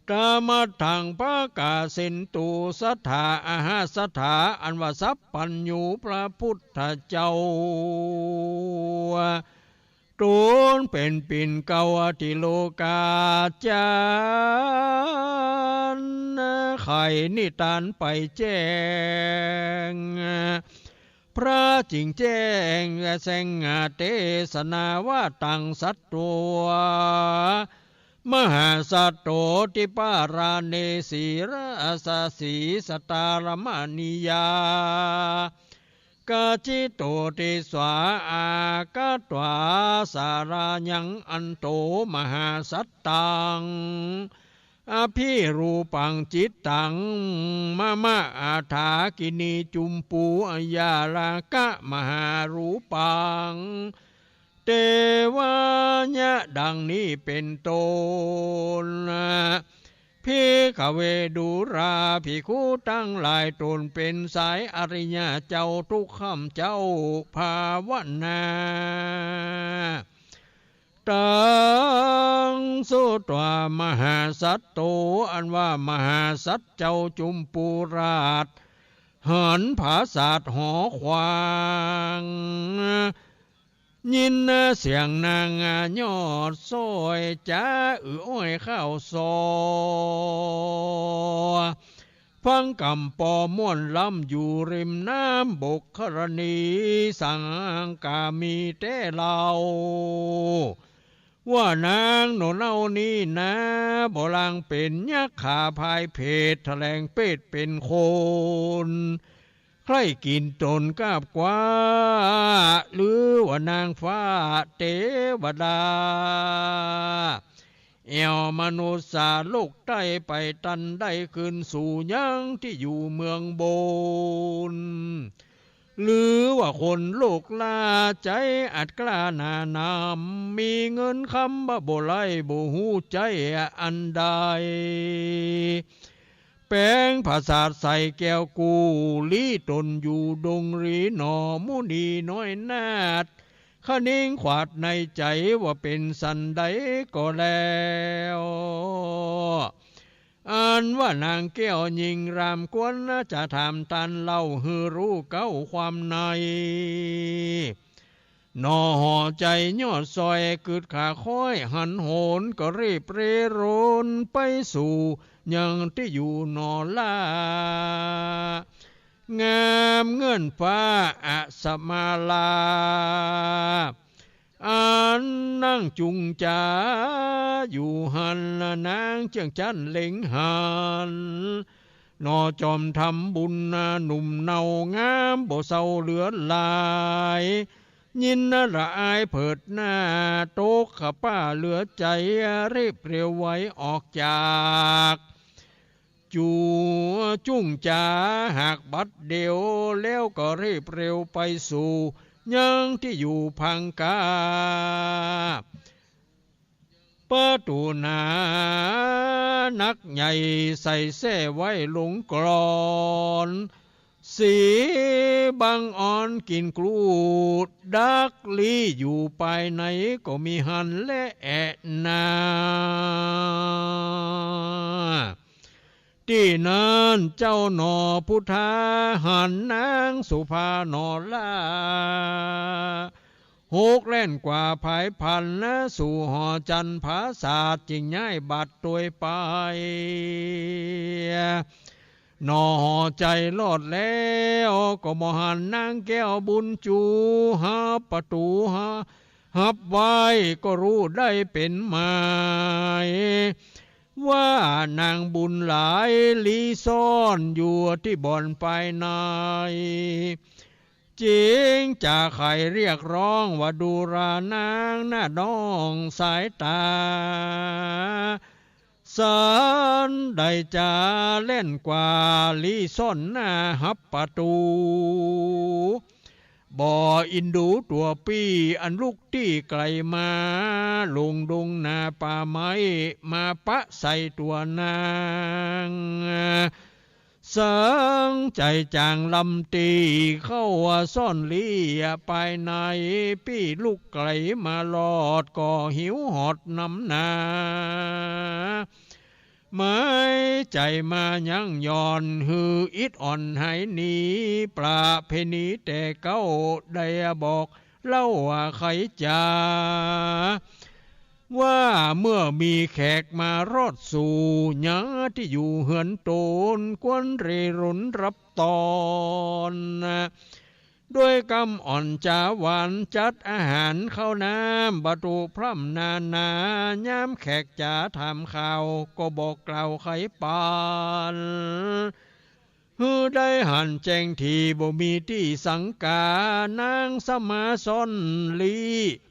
ตามาทางพระกาเซนตูสถาอาหาสถาอันว่าสัพพัญญูพระพุทธเจ้าตูนเป็นปิ่นเกาติโลกาจารไข่นิทานไปแจ้งพระจริงแจ้งแสงเทศนาว่าตังสัตตัวมหาสัตโตติปาราเนสีราสสีสตารมณียากาจิโตติสวาอากาตวาสารายังอันโตมหาสัตตังอภิรูปังจิตตังมะมะอาถากินีจุมปูอยาลากะมหารูปังเทวญะดังนี้เป็นต้นพิกเวดุราภิกขุตั้งหลายตนเป็นสายอริยะเจ้าทุกข้ำเจ้าภาวนาตังสุตวามหาสัตโตอันว่ามหาสัตเจ้าจุมปูราชหันผาศาสหอควางยินเสียงนางยอดซอยจ้าอ้อยข้าวซอฟังกำปอม่วนลำอยู่ริมน้ำบกขรณีสังกามีแต่เราว่านางโนเล่านี้นะโบราณเป็นยักษ์ขาพายเพศแถลงเป็ดเป็นคนใครกินตนกาบกว่าหรือว่านางฟ้าเทวดาเอวมนุษย์สาลูกได้ไปตันได้ขึ้นสู่ยังที่อยู่เมืองบนหรือว่าคนโลกลาใจอัดกล้านานำมีเงินคำบ่ไล่บ่หูใจอันใดแป้งผาศาสใส่แก้วกูลีตนอยู่ดงรีหนอมุนีน้อยนาดขนิ่งขวาดในใจว่าเป็นสันใดก็แล้วอันว่านางแก้วยิงรามกวนจะทำตันเล่าฮือรู้เก้าความในนอห่อใจยอดซอยกึดขาค้อยหันโหนก็รีบเรโรนไปสู่ยังที่อยู่นอลางามเงื่อนฟ้าอสมาลาอันนั่งจุงจาอยู่หันนางเจียงจันเล็งหันนอจอมทำบุญหนุ่มเนางามบ่เศร้าเหลือลายยินละอายเผิดหน้าโตกข้าป้าเหลือใจรีบเร็วไว้ออกจากจูจุ้งจ๋าหากบัดเดียวแล้วก็รีบเร็วไปสู่ยังที่อยู่พังกาประตูนา นักใหญ่ใส่แส้ไว้หลงกรอนสีบางอ่อนกินกรูดดักลีอยู่ภายในก็มีหันและแอะนาที่นั้นเจ้าหนอพุทธาหันนางสุภาหนอลาหกเล่นกว่าภายพันนะสู่หอจันผาศาสตร์จิงย้ายบัดตัวไปหนอหอใจรอดแล้วก็มหันนางแก้วบุญจูหาประตูหับไว้ก็รู้ได้เป็นหมายว่านางบุญหลายลีซ่อนอยู่ที่บ่อนภายในจริงจะใครเรียกร้องว่าดูรานางหน้าน้องสายตาสารได้จะเล่นกว่าลีซ่อนหน้าหับประตูบ่ออินดูตัวปี้อันลูกที่ไกลมาลงดงนาป่าไม้มาปะใส่ตัวนางสังใจจางลำตีเข้าซ่อนลีไปในปี้ลูกไกลมาลอดก่อหิวหอดน้ำนาไม่ใจมายังย่อนฮืออิดอ่อนหายหนีปลาเพนีแต่เก้าได้บอกเล่าว่าใครจะว่าเมื่อมีแขกมารอดสู่ญาที่อยู่เหือนโตนกวนเรรุนรับตอนด้วยกำอ่อนจาหวานจัดอาหารข้าวน้ำบรรทุพร่ำนานาย้ำแขกจ๋าทำข่าวก็บอกกล่าวไขปานฮือได้หันแจงทีบ่มีที่สังกานางสมาซ่อนลี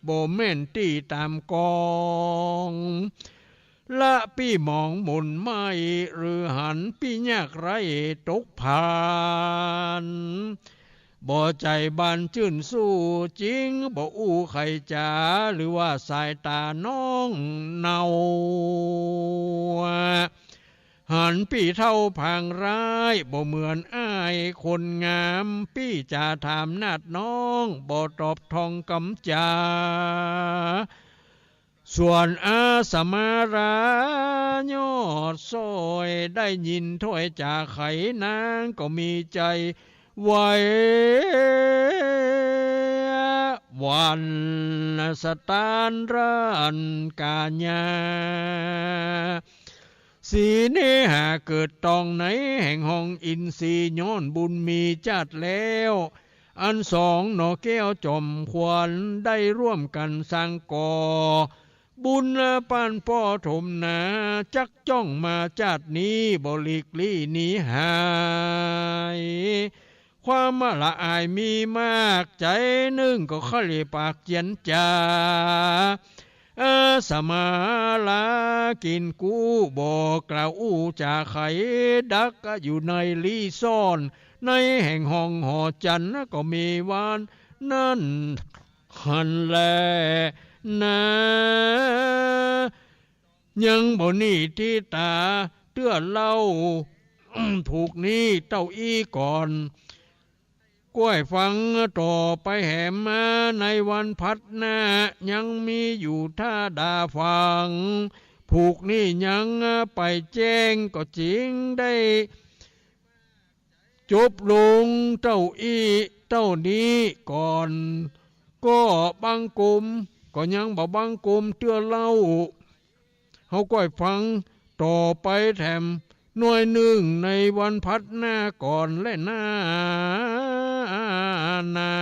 บ่แม่นที่ตามกองละพี่มองหมุนไม่หรือหันพี่ยากไรตกผ่านบ่ใจบานชื่นสู้จริงบ่อู้ไข่จ๋าหรือว่าสายตาน้องเนาหันพี่เท่าพังร้ายบ่เหมือนอ้ายคนงามพี่จะถามนาดน้องบ่ตอบทองกำจาส่วนอาสมารายอดซอยได้ยินถ้วยจากไขนางก็มีใจไว้วันสตานรันกาญาสีเนหาเกิดตองไหนแห่งห้องอินทรีย้อนบุญมีจัดแล้วอันสองหนอแก้วจอมควรได้ร่วมกันสร้างก่อบุญปานพ่อถมนาจักจ้องมาจัดนี้บริกลี่นี้หายความละอายมีมากใจนึ่งก็ข้าเลยปากเจียนจาสมาลากินกูบอกกล่าวอู้จ่าไขดักอยู่ในลีซ่อนในแห่งห้องหอจันก็มีวานนั่นหันแลนะยังบ่นี่ที่ตาเตื้อเล่าถูกนี้เต้าอี้ก่อนกล้วยฟังต่อไปแหมมาในวันพัดหน้ายังมีอยู่ท่าดาฟังผูกนี่ยังไปแจ้งก็จริงได้จบลงเต้าอี้เต้านี้ก่อนก็บางกลุ่มก็ยังบ่บางกลุ่มเตื้อเล่าเขากล้วยฟังต่อไปแถมหน่วยหนึ่งในวันพัดหน้าก่อนและหน้านา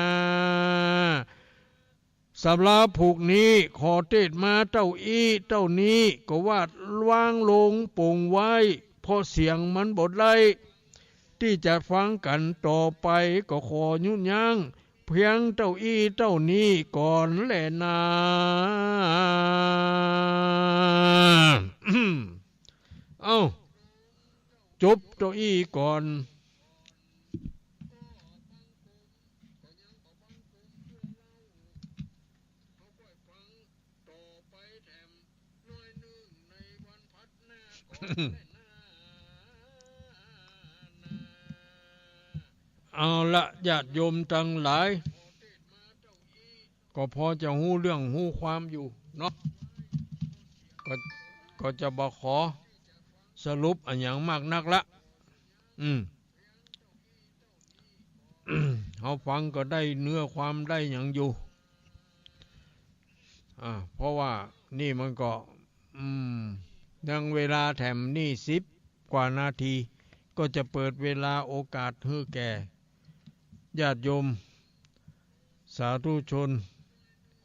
สำหรับผูกนี้ขอเทศมาเต้าอี้เต้านี้ก็วาดวางลงปงไว้เพราะเสียงมันบดไล่ที่จะฟังกันต่อไปก็ขอยุ่งยังเพียงเต้าอี้เต้านี้ก่อนแหละนาเอ้าจบเต้าอี้ก่อน เอาละญาติโยมทั้งหลายก็พอจะหู้เรื่องหู้ความอยู่เนาะก็ก็จะบอกขอสรุปอันอย่างมากนักละอืม เขาฟังก็ได้เนื้อความได้อย่างอยู่เพราะว่านี่มันก็ยังเวลาแถมนี่10 กว่านาที ก็จะเปิดเวลาโอกาสให้แก่ญาติโยมสาธุชน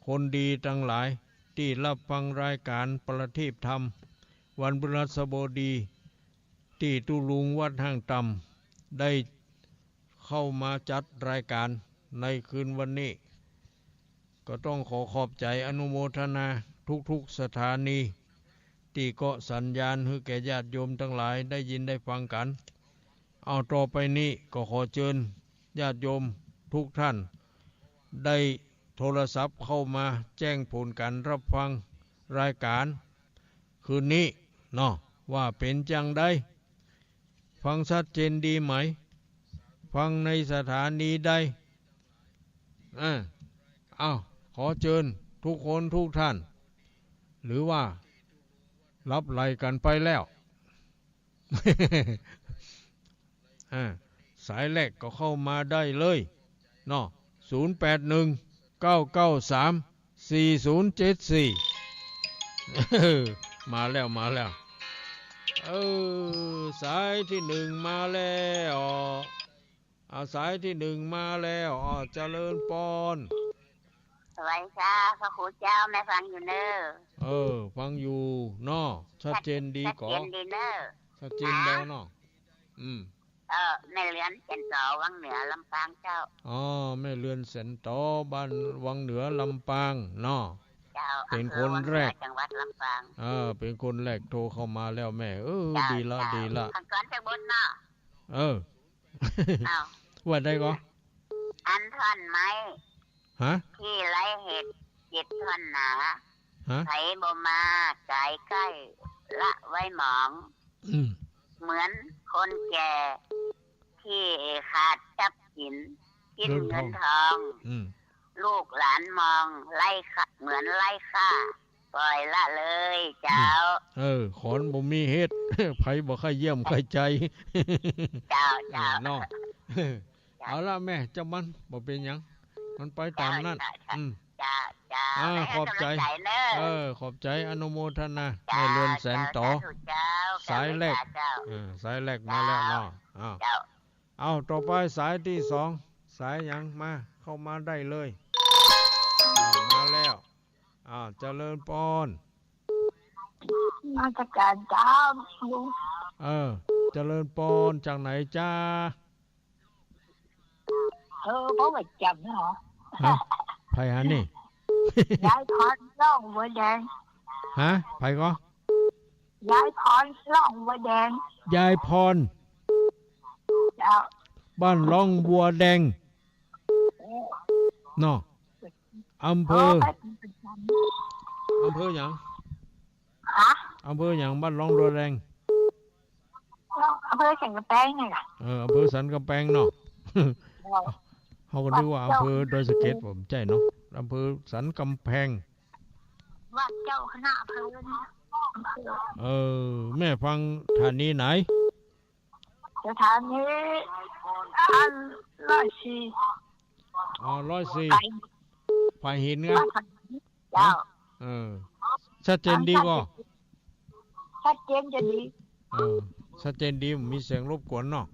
คนดีทั้งหลายที่รับฟังรายการประทีปธรรมวันพฤหัสบดีที่ตุลุงวัดห้างต่ำได้เข้ามาจัดรายการในคืนวันนี้ก็ต้องขอขอบใจอนุโมทนาทุกๆสถานีที่เกาะสัญญาณให้แก่ญาติโยมทั้งหลายได้ยินได้ฟังกันเอาต่อไปนี้ก็ขอเชิญญาติโยมทุกท่านได้โทรศัพท์เข้ามาแจ้งผลการรับฟังรายการคืนนี้เนาะว่าเป็นจังไดฟังชัดเจนดีไหมฟังในสถานีใดขอเชิญทุกคนทุกท่านหรือว่ารับไหลกันไปแล้ว สายแรกก็เข้ามาได้เลยเนาะ0819934074มาแล้วสายที่หนึ่งมาแล้วสายที่หนึ่งมาแล้วเจริญปอนสวัสดีค่ะพระครูเจ้าแม่ฟังอยู่เนอฟังอยู่เนาะชัดเจนดีก่อชัดเจนดีเนอชัดเจนแล้วเนาะแม่เรือนเซนต่อวังเหนือลำปางเจ้าแม่เรือนเซนต่อบ้านวังเหนือลำปางเนาะเป็นคนแรกจังหวัดลำปางเป็นคนแรกโทรเข้ามาแล้วแม่ดีละอันก่อนจะบนเนาะว่าได้ก็อันท่อนไม้ที่ไรเห็ดจิตท่อนหนาไถบมาใจใกล้ละไว้หมองเหมือนคนแก่ที่ขาดจับกินเงินทองลูกหลานมองไล่เหมือนไล่ฆ่าปล่อยละเลยเจ้าขอนบ่มีเฮ็ดไผบ่ค่อยเยี่ยมค่อยใจเจ้าเนาะเอาละแม่จะมันบ่เป็นหยังมันไปตามนั้นขอบใจขอบใจอนุโมทนาแม่เรือนแสนต่อสายแรกมาแล้วเนาะเอาต่อไปสายที่2สายหยังมาเข้ามาได้เลยมาแล้วเจริญปอนมาจากการจ้าเจริญปอนจากไหนจ้าเพราะว่าจำนะเหรอไผหานี่ยายพรล่องบัวแดงไผก็ยายพรล่องบัวแดงยายพรบ้านล่องบัวแดงเนาะอำเภอหยังอำเภอหยังบ้านล่องบัวแดงอำเภอสันกำแพงไงล่ะอำเภอสันกำแพงเนาะเขาก็นึกว่าอำเภอดอยสะเก็ดผมใจเนาะอำเภอสันกำแพงวัดเจ้าคณะอำเภอแม่ฟังฐานนี้ไหนสถานีอัน104ฝ่ายหินไงชัดเจนดีก็ชัดเจนจะดีชัดเจนดีมีเสียงรบกวนเนาะ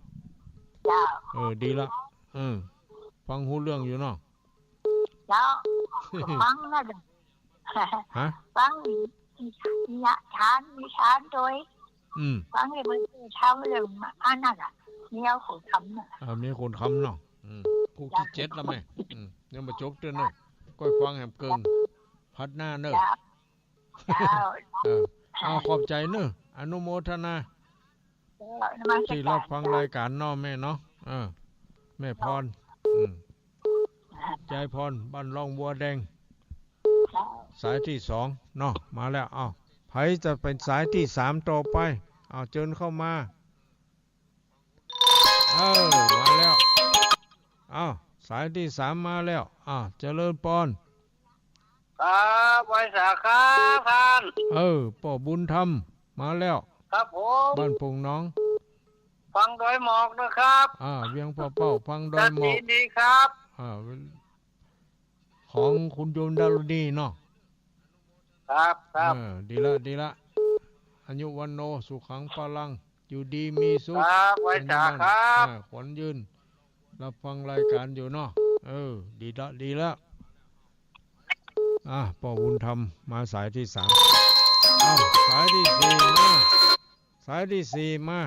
ดีละฟังหูเรื่องอยู่เนาะฟังนะฟังมีชานโดยฟังเลยมันเช้าเรื่องอันนั้นมีเอาคนคำนะมีคนคำเนาะผู้ที่7แล้วแม่ยังมาจบเตือนเนาะก้อยฟังแหมเกิงพัดหน้าเนอะขอบใจเนอะอนุโมทนาที่รับฟังรายการเนาะแม่เนาะแม่พรใจพรบ้านล่องบัวแดงสายที่2เนาะมาแล้วไผจะเป็นสายที่3ต่อไป เอาเชิญเข้ามามาแล้วสายที่สามมาแล้วเจริญพรครับไว้สาครับท่านป่อบุญธรรมมาแล้วครับผมบ้านพงน้องฟังดอยหมอกนะครับเวียงพ่อเป้าฟังดอยหมอกดีครับของคุณโยมดารุณีเนาะครับดีละอายุวันโนสุขังพลังอยู่ดีมีสุขครับไว้สาครับขวัญยืนรับฟังรายการอยู่เนาะดีละป่อบุญธรรมมาสายที่สามสายที่สี่มา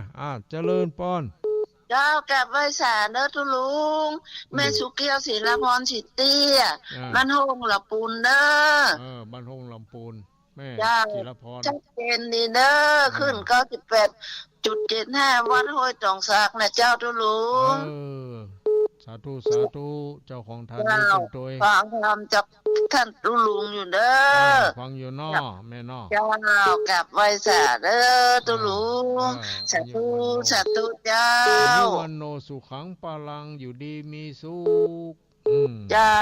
เจริญพรเจ้ากับไว้สาเด้อทุลุงแม่สุเกียวศิลพรสิเตี้ยบ้านโฮงลำปูนเด้อบ้านโฮงลำปูนแม่ศิลพรชัดเจนดีเด้อขึ้น98.75วัดห้วยตองซักนะเจ้าทุลุงสาธุเจ้าของทานนี้เป็นตัวฟังธรรมจากท่านทุลุงอยู่เด้อฟังอยู่นอแม่นอเจ้ากับไว้สาเด้อทุลุงสาธุเจ้าวันโนสุขังพลังอยู่ดีมีสุขเจ้า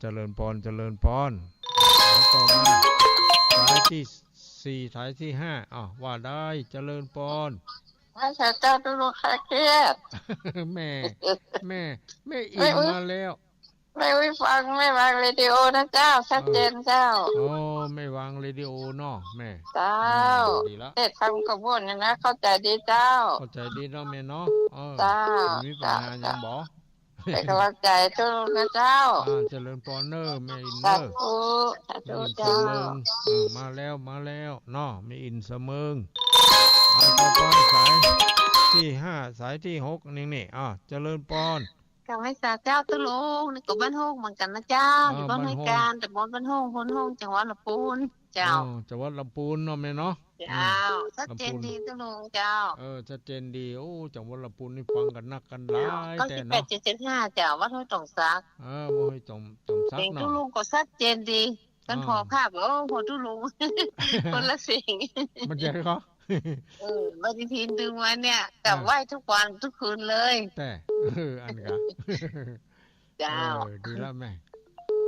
เจริญพรแล้วต่อมาสายที่สี่สายที่ห้าว่าได้เจริญพรพระเจ้าทุลุงค่ะเครียดแม่อินมาแล้วไม่ฟังไม่วางเรดิโอนะเจ้าชัดเจนเจ้าไม่วางเรดิโอเนาะแม่เจ้าเด็ดคำกับพวกนี้นะเข้าใจดีเจ้าเข้าใจดีเนาะแม่เนาะเจ้ามีปัญหายังบ่เป็นกำลังใจทุลุงนะเจ้าเจริญพรเนอร์แม่อินเนอร์เจ้ามาแล้วเนาะมีอินเสมิงต่อไปสายที่ห้าสายที่หกนี่เจริญพรกับให้เจ้าทุลุงนี่ก็บ้านโฮงเหมือนกันนะเจ้าอยู่บ้านห้วยการแต่บ้านโฮงจังหวัดลำพูนเจ้าจังหวัดลำพูนเนาะแม่เนาะเจ้าชัดเจนดีทุลุงเจ้าชัดเจนดีจังหวัดลำพูนนี่ฟังกันนักกันหลายแต่เนาะ98.75เจ้าวัดห้วยตองซักวัดห้วยตองซักเนาะทุลุงก็ชัดเจนดีกันขอภาพพอทุลุงคนละสิ่งมันจะเขาปฏิทินดึงมาเนี่ยกับไหว้ทุกวันทุกคืนเลยแต่อันกะเจ้าดีแล้วแม่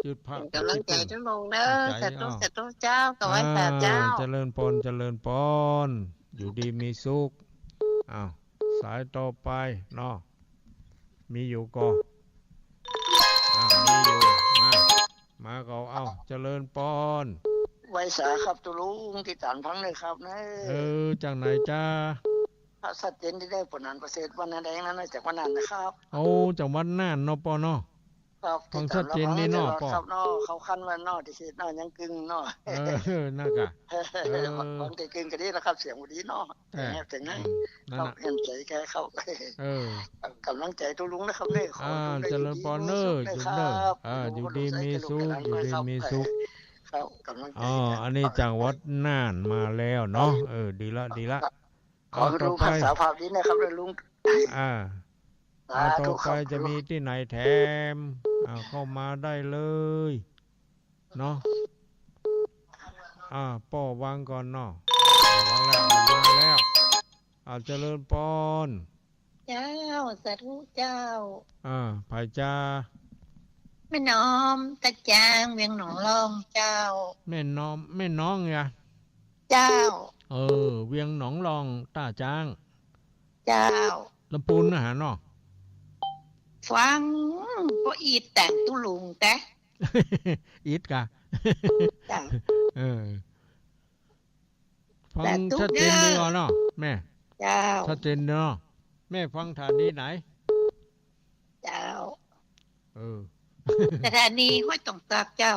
จุดพระกำลังใจทุกลงเด้อสาธุเจ้ากับไหว้พระเจ้าเจริญพรอยู่ดีมีสุขสายต่อไปเนาะมีอยู่ก็มีอยู่มาก็เจริญพรไว้สาครับตุลุงที่ฐานพังเลยครับนะจากไหนจ้าพระสัจเจนที่ได้ผลนันประเสริฐวันนั้นแดงนั้นจากวันนั้นนะครับจากวันน่านเนาะปอเนาะครับฟังชัดเจนนี่เนาะปอครับเนาะเขาคันวันเนาะที่เขตเนาะยังกึ่งเนาะน่ากะฟังแต่กึ่งก็ดีนะครับเสียงดีเนาะแต่ไงเขาเห็นใจแกเขากำลังใจตุลุงนะครับเนี่ยเจริญพรเนอร์อยู่ดีมีสุขอันนี้จังหวัดน่านมาแล้วเนาะดีละขอรู้ภาษาภาพนี้นะครับลุงต่อไปจะมีที่ไหนแถมเข้ามาได้เลยเนาะป้อวางก่อนเนาะวางแล้วมาแล้วเจริญพรเจ้าสาธุเจ้าภายจ้าแม่น้อมตะจางเวียงหนองล่องเจ้าแม่น้องไงเจ้าเวียงหนองลองตาจางเจ้าลำพูนนะฮะเนาะฟังก็อีดแต่งตุลุงแต่อีดกะฟังชัดเจนดีเนาะแม่เจ้าชัดเจนเนาะแม่ฟังฐานนี้ไหนเจ้าสถานีห้วยจอมซักเจ้า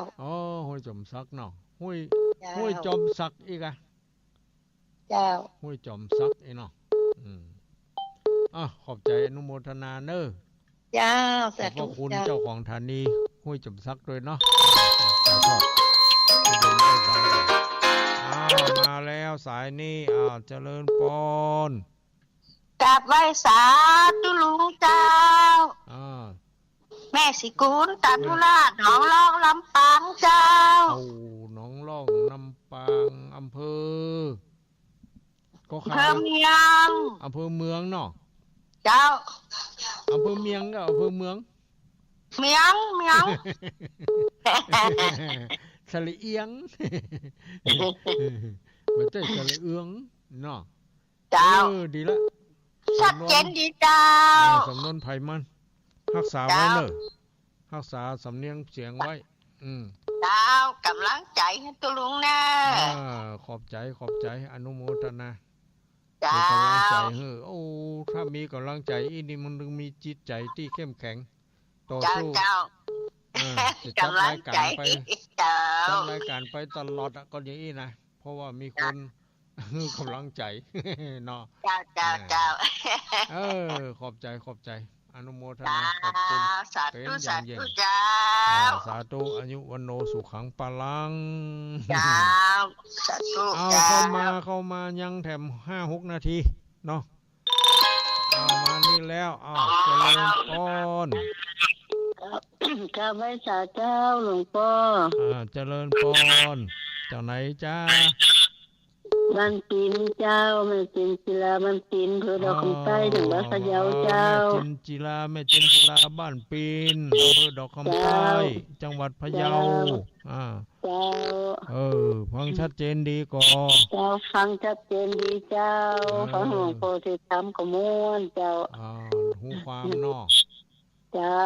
ห้วยจอมซักเนาะห้วยจอมซักอีกอะเจ้าห้วยจอมซักอีเนาะขอบใจอนุโมทนาเนอเจ้าขอบคุณเจ้าของฐานีห้วยจอมซักด้วยเนาะชอบมาแล้วสายนี้เจริญพรกราบไหว้สาธุลุงเจ้าแม่สิกูลตาธุราชหนองล่องลำปางเจ้าหนองล่องลำปางอำเภอ ก็ขา อำเภอเมียง อำเภอเมืองเนาะ เจ้า อำเภอเมียงก็อำเภอเมือง เมียงสระเอียงมันใช่สระเอืองเนาะ เจ้า ดีละ ชัดเจนดีเจ้า สำนวนไผมันรักษาไว้เนอะรักษาสำเนียงเสียงไว้เจ้ากำลังใจให้ตุลุงนะขอบใจอนุโมทนา เจ้าก ำลังใจโอ้ถ้ามีกำลังใจอีนี่มันถึงมีจิตใจที่เข้มแข็งต่อสู้เจ้าจะจัดรายการไป เจ้า จัดรายการไปตลอดก็อย่างนี้นะเพราะว่ามีคนกำลังใจเนาะเจ้าขอบใจอนุโมทนาขอบคุณสาธุเจ้าสาธุอายุวันโนสุขังปะลังเจ้าสาธุเข้ามายังแถม 5-6 นาทีเนาะมานี่แล้วเจริญพรข้าพเจ้าเจ้าหลวงพ่อเจริญพรจากไหนจ้ามันปินเจ้าแม่จินจิลามันปินเพื่อดอกคำใต้จังหวัดพะเยาเจ้าแม่จินจิลาบ้านปินอำเภอดอกคำใต้จังหวัดพะเยาเจ้าฟังชัดเจนดีก่อเจ้าฟังชัดเจนดีเจ้าฟังหลวงพ่อที่ทำขมวนเจ้าหูความนอกเจ้า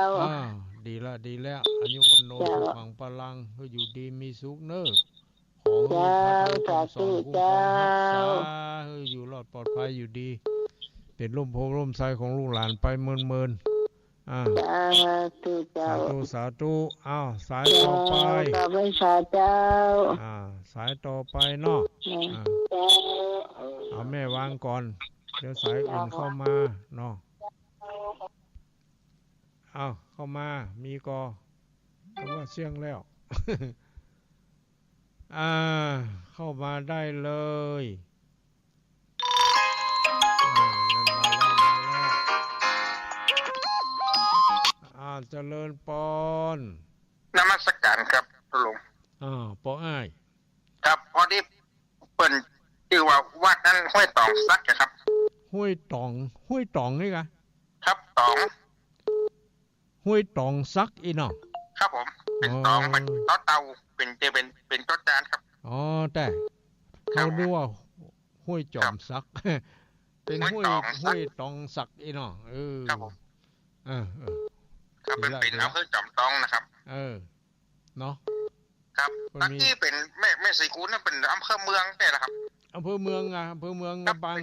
ดีแล้วอายุวันโนสุขังปะลังเพื่ออยู่ดีมีสุขเน้อของพระธรรมคำสอนคุ้มครองรักษาอยู่รอดปลอดภัยอยู่ดีเป็นร่มโพร่มไทรของลูกหลานไปเมินสาธุสายต่อไปสายต่อไปเนาะเอาแม่วางก่อนเดี๋ยวสายอื่นเข้ามาเนาะเข้ามามีก็ว่าเสี่ยงแล้วเข้ามาได้เลยนั่นมาแล้วเจริญปอนนมัสการครับลุงปออ้ายครับพอดีเปิ้นชื่อว่าวัดนั้นห้วยตองซักครับห้วยตองนี่กะครับตองห้วยตองซักอีเนาะครับผมเป็นตองเป็นเตาเป็นต้นจานครับแต่เขาดูว่าห้วยจอมซักเป็นห้วยตองซักอีเนาะครับผมครับเป็นอำเภอจอมตองนะครับเนาะครับตอนที่เป็นแม่สีกูนั่นเป็นอำเภอเมืองได้แล้วครับอำเภอเมืองอำเภอเมืองลำปาง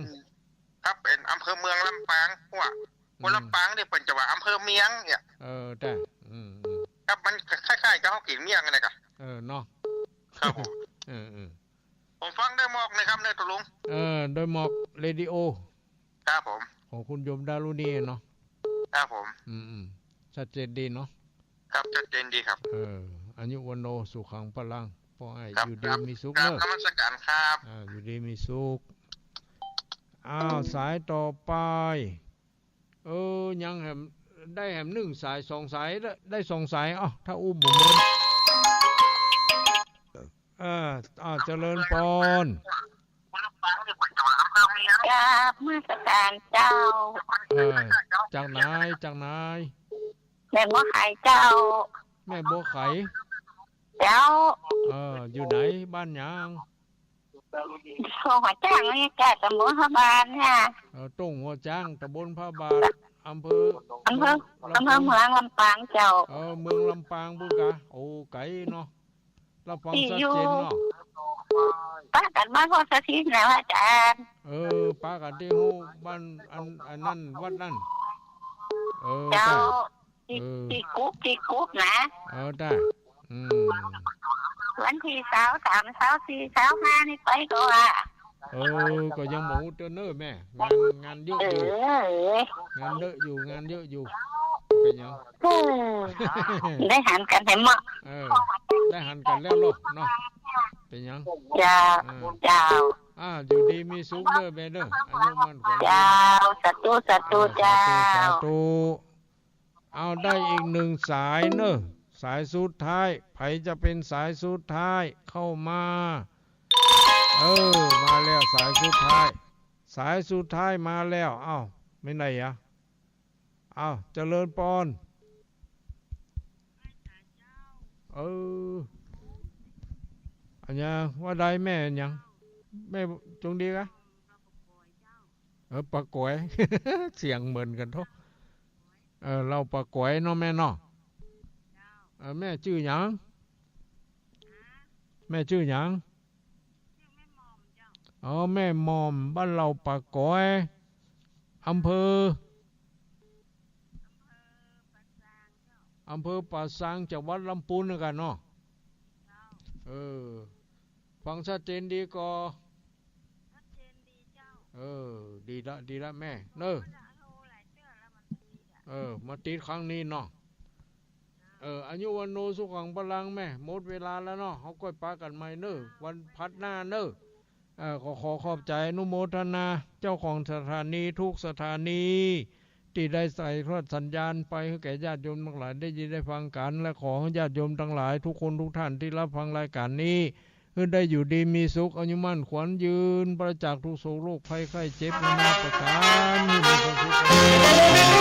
ครับเป็นอำเภอเมืองลำปางคนลำปางนี่เป็นจังหวัดอำเภอเมียงเนี่ยแต่ครับมันคล้ายๆกับเขากินเมียงอะไรกันเนาะครับผมผมฟังได้หมอกนะครับในตุลุงโดยหมอกเรดิโอครับผมของคุณยมดารุณีเนาะครับผมชัดเจนดีเนาะครับชัดเจนดีครับอายุวันโนสุขังพลังปอให้อยู่ดีมีสุขเนอะนมัสการครับอยู่ดีมีสุขสายต่อไปยังแหมได้แหม1 สาย 2 สายได้2 สายถ้าอุ้มบุ๋มเจริญพรมาสการเจ้าจากไหนแม่บัวไข่เจ้าแม่บัวไข่เจ้าอยู่ไหนบ้านยังหัวจ้างนี่แก่ตำบลพระบาทเนี่ยตุ้งหัวจ้างตำบลพระบาทอำเภอเมืองลำปางเจ้าเมืองลำปางบุญกะโอ้ไก่เนาะเราฟังชัดเจนเนาะป้ากันบ้านพ่อสถิตนะอาจารย์ป้ากันที่หูบ้านอันนั้นวัดนั่นเจ้าที่กุ๊กนะได้วันที่23 24 25นี่ไปก็ว่าก็ยังหมูเจอเนอแม่งานเยอะอยู่งานเยอะอยู่เป็นยังได้หันกันให้หมดได้หันกันแล้วลูกเนาะเป็นยังเจ้าอยู่ดีมีสุขเด้อแม่เด้ออายุมั่นขวัญเจ้าสาธุเจ้าสาธุเอาได้อีก1 สายเนอะสายสุดท้ายไผจะเป็นสายสุดท้ายเข้ามามาแล้วสายสุดท้าย สายสุดท้ายมาแล้วอ้าวไม่ไหนอ่ะอ้าวเจริญปอนอันยังว่าได้แม่ยังแม่จงดีกะปลากวย เสียงเหมือนกันทุกเราปลากวยเนาะแม่เนาะแม่ชื่อหยังแม่ชื่อหยังแม่มอมบ้านเราปลากวยอำเภอป่าซางจังหวัดลำพูนกันเนาะฟังชัดเจนดีก็ดีละแม่เนอะมาติดครั้งนี้เนาะอายุวันโนสุขังพลังแม่หมดเวลาแล้วเนาะเขาก้อยปากันใหม่เนอะวันพัดหน้าเนอะขอขอบใจอนุโมทนาเจ้าของสถานีทุกสถานีที่ได้ใส่ทอดสัญญาณไปให้แก่ญาติโยมทั้งหลายได้ยินได้ฟังกันและขอให้ญาติโยมทั้งหลายทุกคนทุกท่านที่รับฟังรายการนี้เพื่อได้อยู่ดีมีสุขอายุมั่นขวัญยืนประจากทุกโศกโรคภัยไข้เจ็บนานาประการมีความสุข